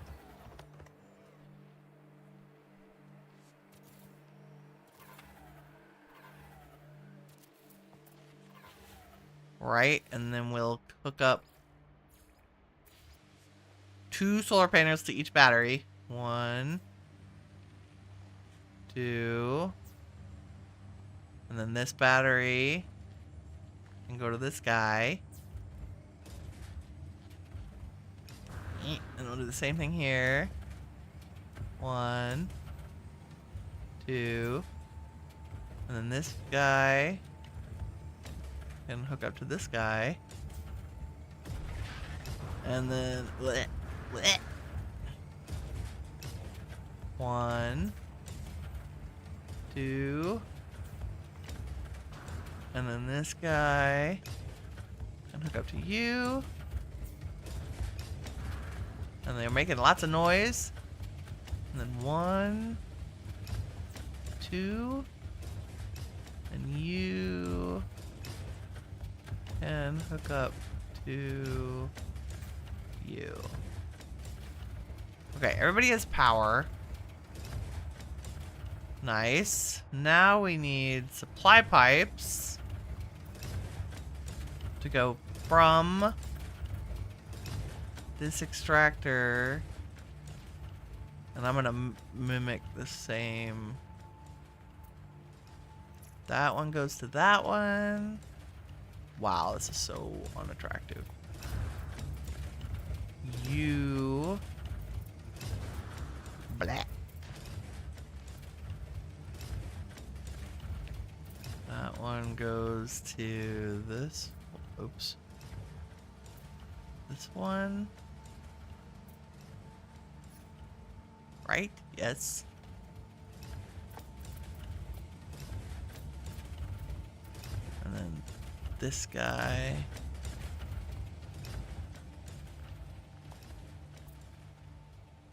Right, and then we'll hook up 2 solar panels to each battery. 1, 2, and then this battery can go to this guy. And we'll do the same thing here. 1, 2, and then this guy can hook up to this guy. And then 1, 2, and then this guy can hook up to you. And they're making lots of noise. And then 1, 2, and you can hook up to you. Okay, everybody has power. Nice. Now we need supply pipes to go from this extractor. And I'm gonna mimic the same. That one goes to that one. Wow, this is so unattractive. You. Blah. That one goes to this. Oops. This one. Right? Yes. And then this guy.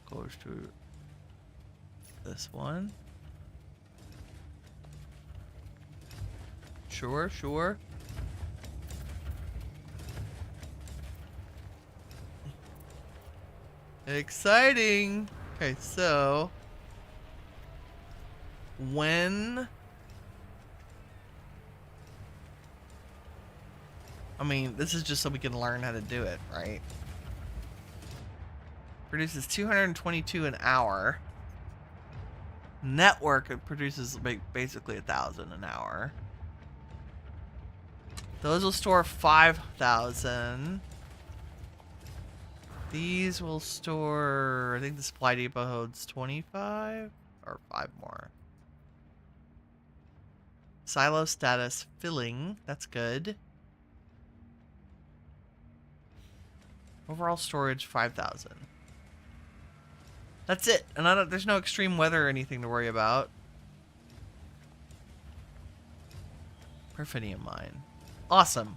Goes to this one. Sure, sure. Exciting. Okay, so when I mean, this is just so we can learn how to do it, right? Produces 222 an hour. Network, it produces basically 1,000 an hour. Those will store 5,000. These will store, I think the supply depot holds 25 or 5 more. Silo status filling, that's good. Overall storage 5,000. That's it. And there's no extreme weather or anything to worry about. Perfinium mine. Awesome.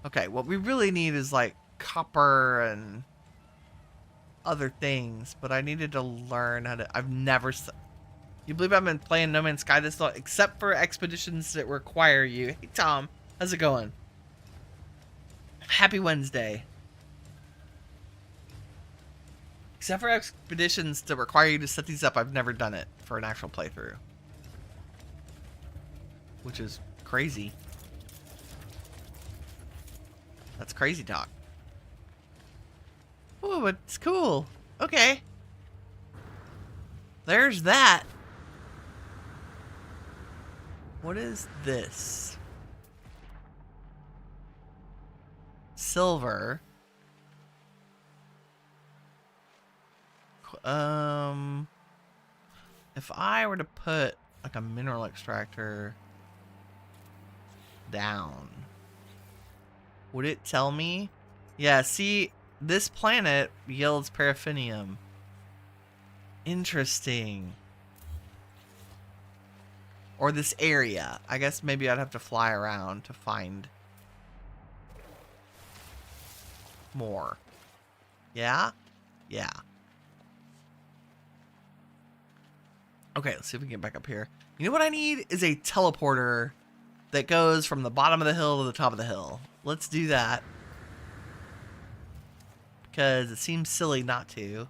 Okay, what we really need is like copper and other things, but I needed to learn how to. I've never. You believe I've been playing No Man's Sky this long, except for expeditions that require you. Hey Tom, how's it going? Happy Wednesday. Except for expeditions that require you to set these up, I've never done it for an actual playthrough. Which is crazy. That's crazy talk. Oh, it's cool. Okay. There's that. What is this? Silver. If I were to put like a mineral extractor down, would it tell me? Yeah, see, this planet yields paraffinium. Interesting. Or this area. I guess maybe I'd have to fly around to find more. Yeah? Yeah. Okay, let's see if we can get back up here. You know what I need is a teleporter that goes from the bottom of the hill to the top of the hill. Let's do that. Because it seems silly not to.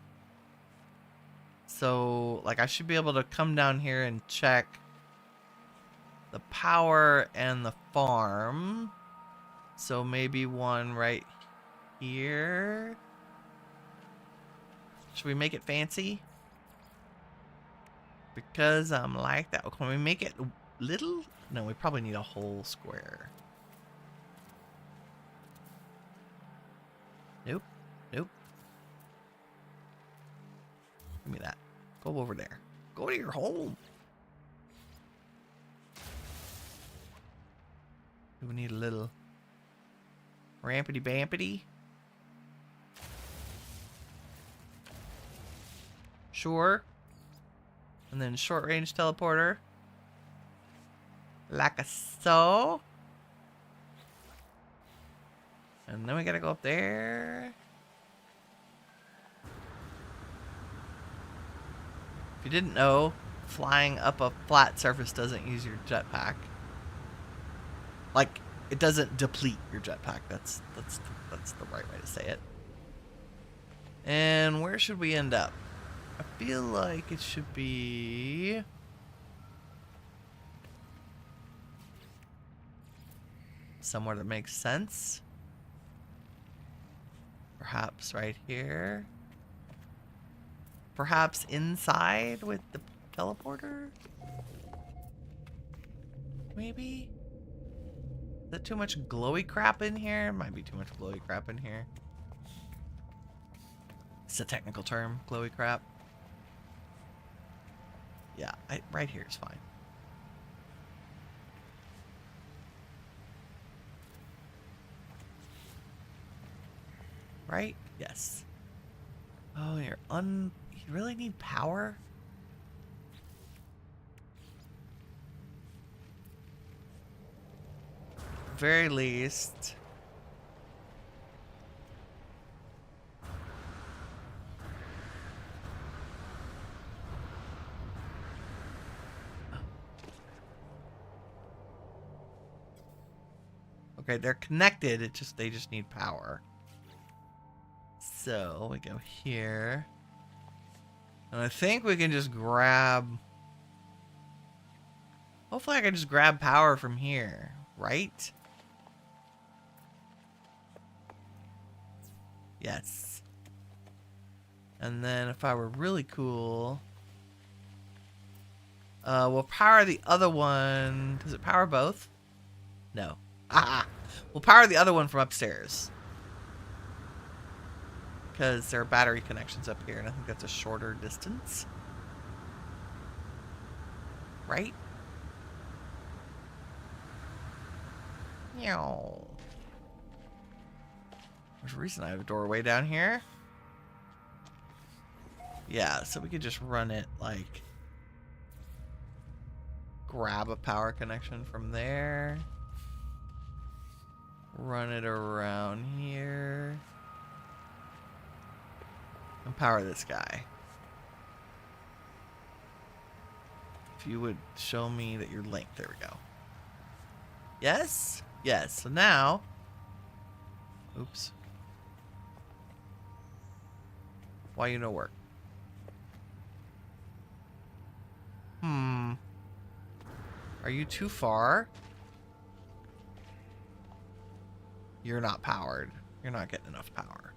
So, like, I should be able to come down here and check the power and the farm. So maybe one right here. Should we make it fancy? Because I'm like that. Can we make it little? No, we probably need a whole square. Nope. Nope. Give me that. Go over there. Go to your home. Do we need a little rampity bampity? Sure. And then short range teleporter. Like a so. And then we gotta go up there. If you didn't know, flying up a flat surface doesn't use your jetpack. Like, it doesn't deplete your jetpack. That's the right way to say it. And where should we end up? I feel like it should be somewhere that makes sense. Perhaps right here. Perhaps inside with the teleporter? Maybe? Is that too much glowy crap in here? Might be too much glowy crap in here. It's a technical term, glowy crap. Yeah, right here is fine. Right? Yes. Oh, you really need power? Very least. Okay, they're connected. They just need power. So we go here. And I think we can just grab. Hopefully I can just grab power from here, right? Yes. And then if I were really cool, we'll power the other one. Does it power both? No. Ah, we'll power the other one from upstairs. Because there are battery connections up here, and I think that's a shorter distance. Right? Meow. There's a reason I have a doorway down here. Yeah, so we could just run it like... grab a power connection from there. Run it around here. And power this guy. If you would show me that you're linked. There we go. Yes? Yes. So now... Oops. Why you no work? Are you too far? You're not powered. You're not getting enough power.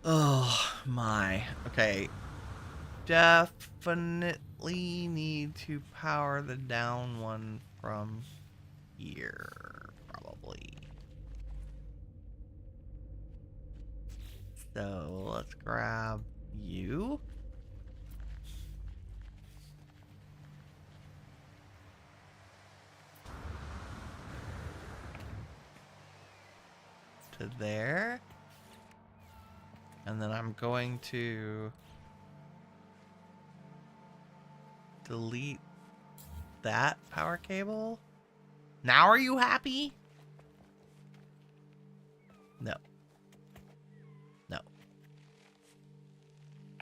Oh my. Okay. Definitely definitely need to power the down one from here, probably. So let's grab you. To there. And then I'm going to delete that power cable. Now are you happy? No. No.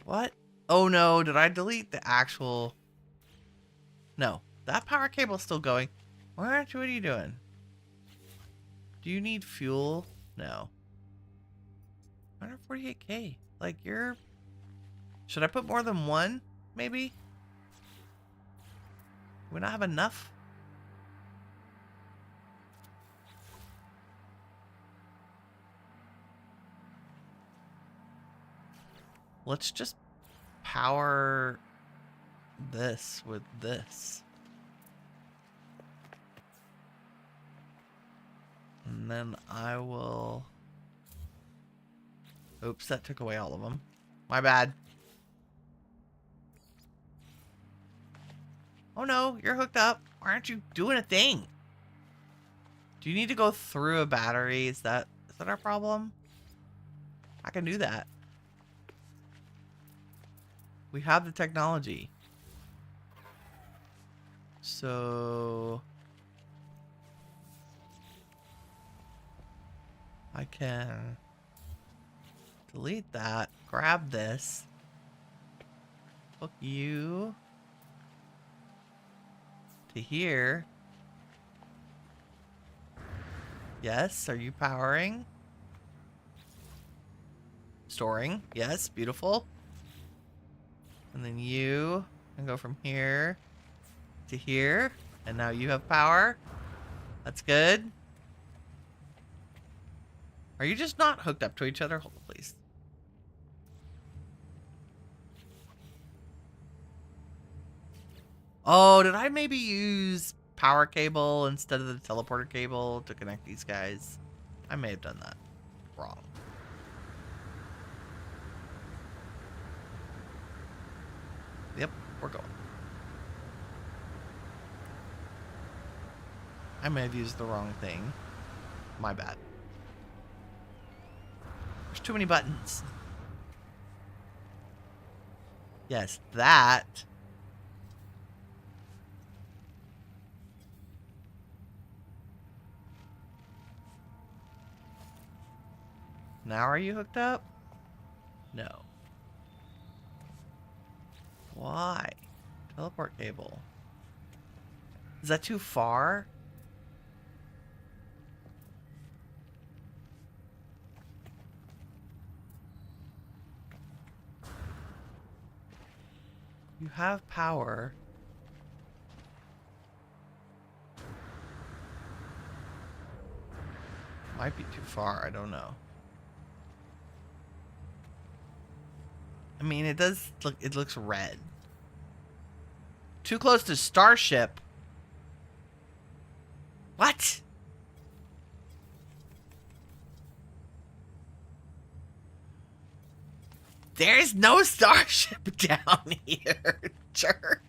What? Oh no, did I delete the actual... No, that power cable is still going. What are you doing? Do you need fuel? No. 148k. Like, you're... Should I put more than one, maybe? Do we not have enough? Let's just power this with this. And then I will... Oops, that took away all of them. My bad. Oh no, you're hooked up. Why aren't you doing a thing? Do you need to go through a battery? Is that our problem? I can do that. We have the technology. So I can delete that, grab this, hook you to here. Yes, are you powering? Storing, yes, beautiful. And then you can go from here to here, and now you have power. That's good. Are you just not hooked up to each other? Hold on, please. Oh, did I maybe use power cable instead of the teleporter cable to connect these guys? I may have done that wrong. Yep, we're going. I may have used the wrong thing. My bad. There's too many buttons. Yes, that. Now are you hooked up? No. Why? Teleport cable. Is that too far? You have power. Might be too far, I don't know. I mean, it does look, it looks red. Too close to Starship. What? There's no Starship down here, jerk.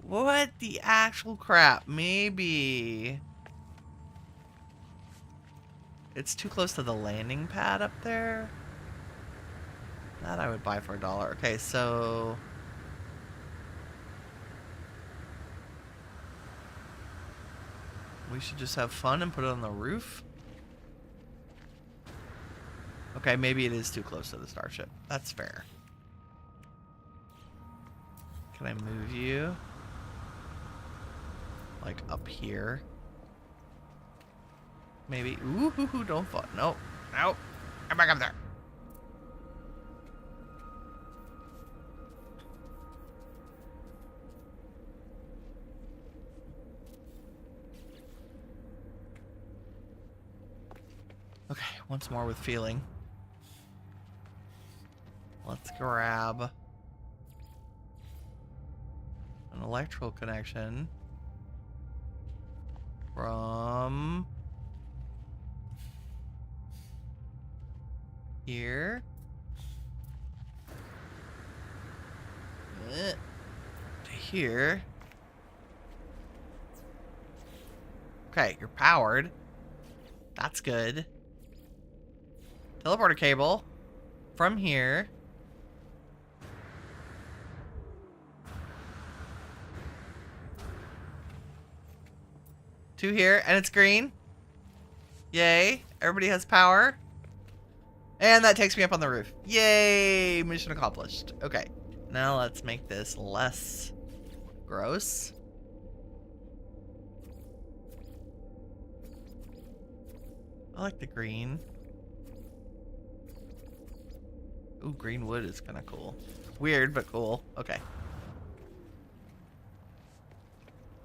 What the actual crap? Maybe it's too close to the landing pad up there. That I would buy for $1. Okay, so we should just have fun and put it on the roof. Okay, maybe it is too close to the Starship. That's fair. Can I move you? Like up here? Maybe. Ooh, don't fall. Nope. Nope. Come back up there. Okay, once more with feeling. Let's grab electrical connection from here to here. Okay, you're powered. That's good. Teleporter cable from here to here, and it's green. Yay. Everybody has power. And that takes me up on the roof. Yay. Mission accomplished. Okay. Now let's make this less gross. I like the green. Ooh, green wood is kind of cool. Weird, but cool. Okay.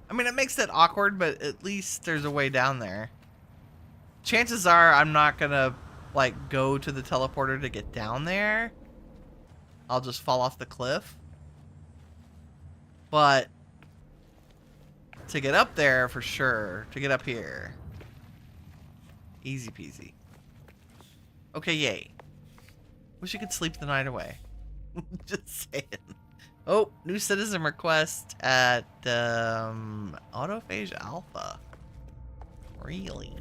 I mean, it makes it awkward, but at least there's a way down there. Chances are I'm not gonna, like, go to the teleporter to get down there. I'll just fall off the cliff. But to get up there, for sure. To get up here. Easy peasy. Okay, yay. Wish you could sleep the night away. Just saying. Oh, new citizen request at Autophage Alpha. Really?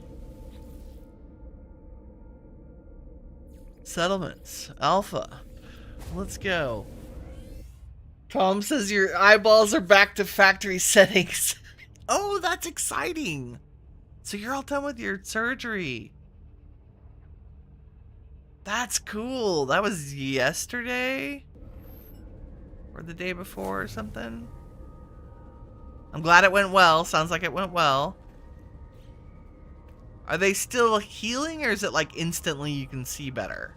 Settlements. Alpha. Let's go. Tom says your eyeballs are back to factory settings. Oh, that's exciting. So you're all done with your surgery. That's cool. That was yesterday? Or the day before or something? I'm glad it went well. Sounds like it went well. Are they still healing, or is it like instantly you can see better?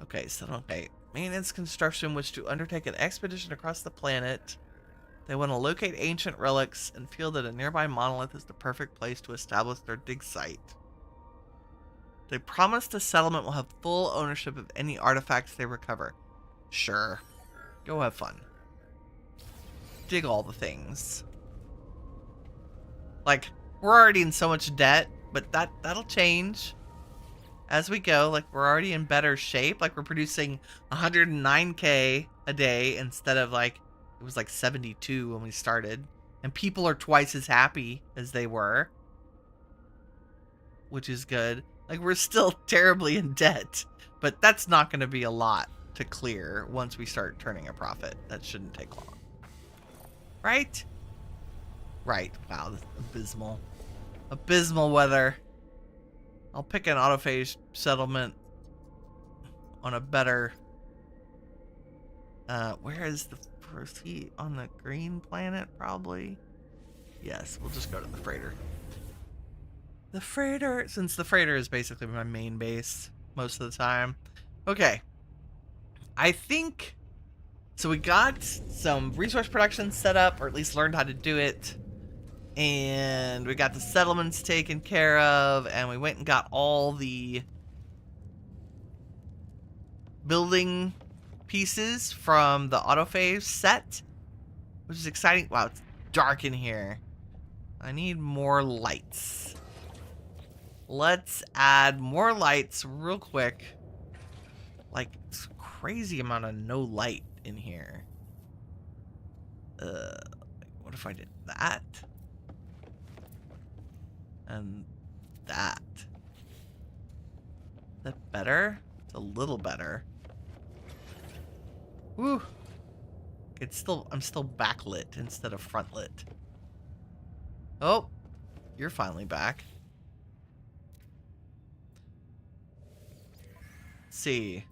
Okay, so okay. Maintenance construction wish to undertake an expedition across the planet. They want to locate ancient relics and feel that a nearby monolith is the perfect place to establish their dig site. They promise the settlement will have full ownership of any artifacts they recover. Sure. Go have fun. Dig all the things. Like, we're already in so much debt, but that'll change as we go. Like, we're already in better shape. Like, we're producing 109K a day instead of, like, it was like 72 when we started. And people are twice as happy as they were, which is good. Like, we're still terribly in debt, but that's not going to be a lot to clear once we start turning a profit. That shouldn't take long. Right? Right. Wow, this is abysmal. Abysmal weather. I'll pick an autophage settlement on a better... where is the first heat? On the green planet, probably? Yes, we'll just go to the freighter. The freighter, since the freighter is basically my main base most of the time. Okay. I think... So we got some resource production set up, or at least learned how to do it. And we got the settlements taken care of, and we went and got all the building pieces from the autophage set, which is exciting. Wow, it's dark in here. I need more lights. Let's add more lights real quick. Like, it's a crazy amount of no light in here. What if I did that? And that. Is that better? It's a little better. Woo! It's still, I'm still backlit instead of frontlit. Oh, you're finally back. Let's see.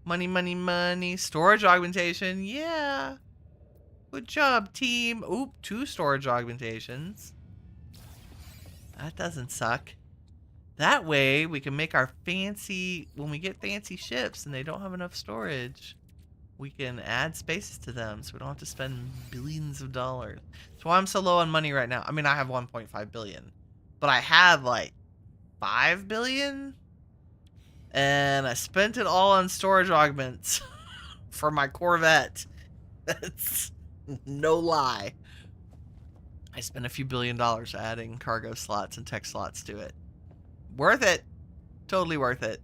Money, money, money. Storage augmentation. Yeah. Good job, team. Oop, 2 storage augmentations. That doesn't suck. That way, we can make our fancy... When we get fancy ships and they don't have enough storage, we can add spaces to them so we don't have to spend billions of dollars. That's why I'm so low on money right now. I mean, I have 1.5 billion. But I had, like, 5 billion? And I spent it all on storage augments for my Corvette. That's no lie. I spent a few $1 billion adding cargo slots and tech slots to it. Worth it. Totally worth it.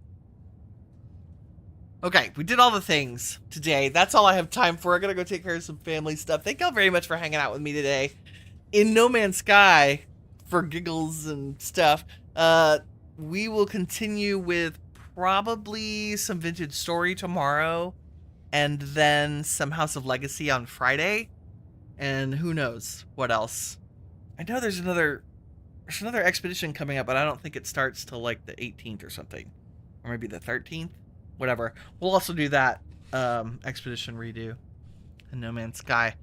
Okay, we did all the things today. That's all I have time for. I gotta go take care of some family stuff. Thank y'all very much for hanging out with me today in No Man's Sky for giggles and stuff. We will continue with probably some Vintage Story tomorrow, and then some House of Legacy on Friday, and who knows what else. I know there's another expedition coming up, but I don't think it starts till like the 18th or something, or maybe the 13th. Whatever. We'll also do that expedition redo in No Man's Sky.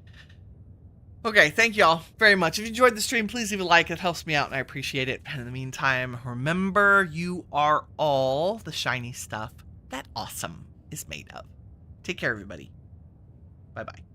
Okay, thank y'all very much. If you enjoyed the stream, please leave a like. It helps me out, and I appreciate it. And in the meantime, remember, you are all the shiny stuff that awesome is made of. Take care, everybody. Bye-bye.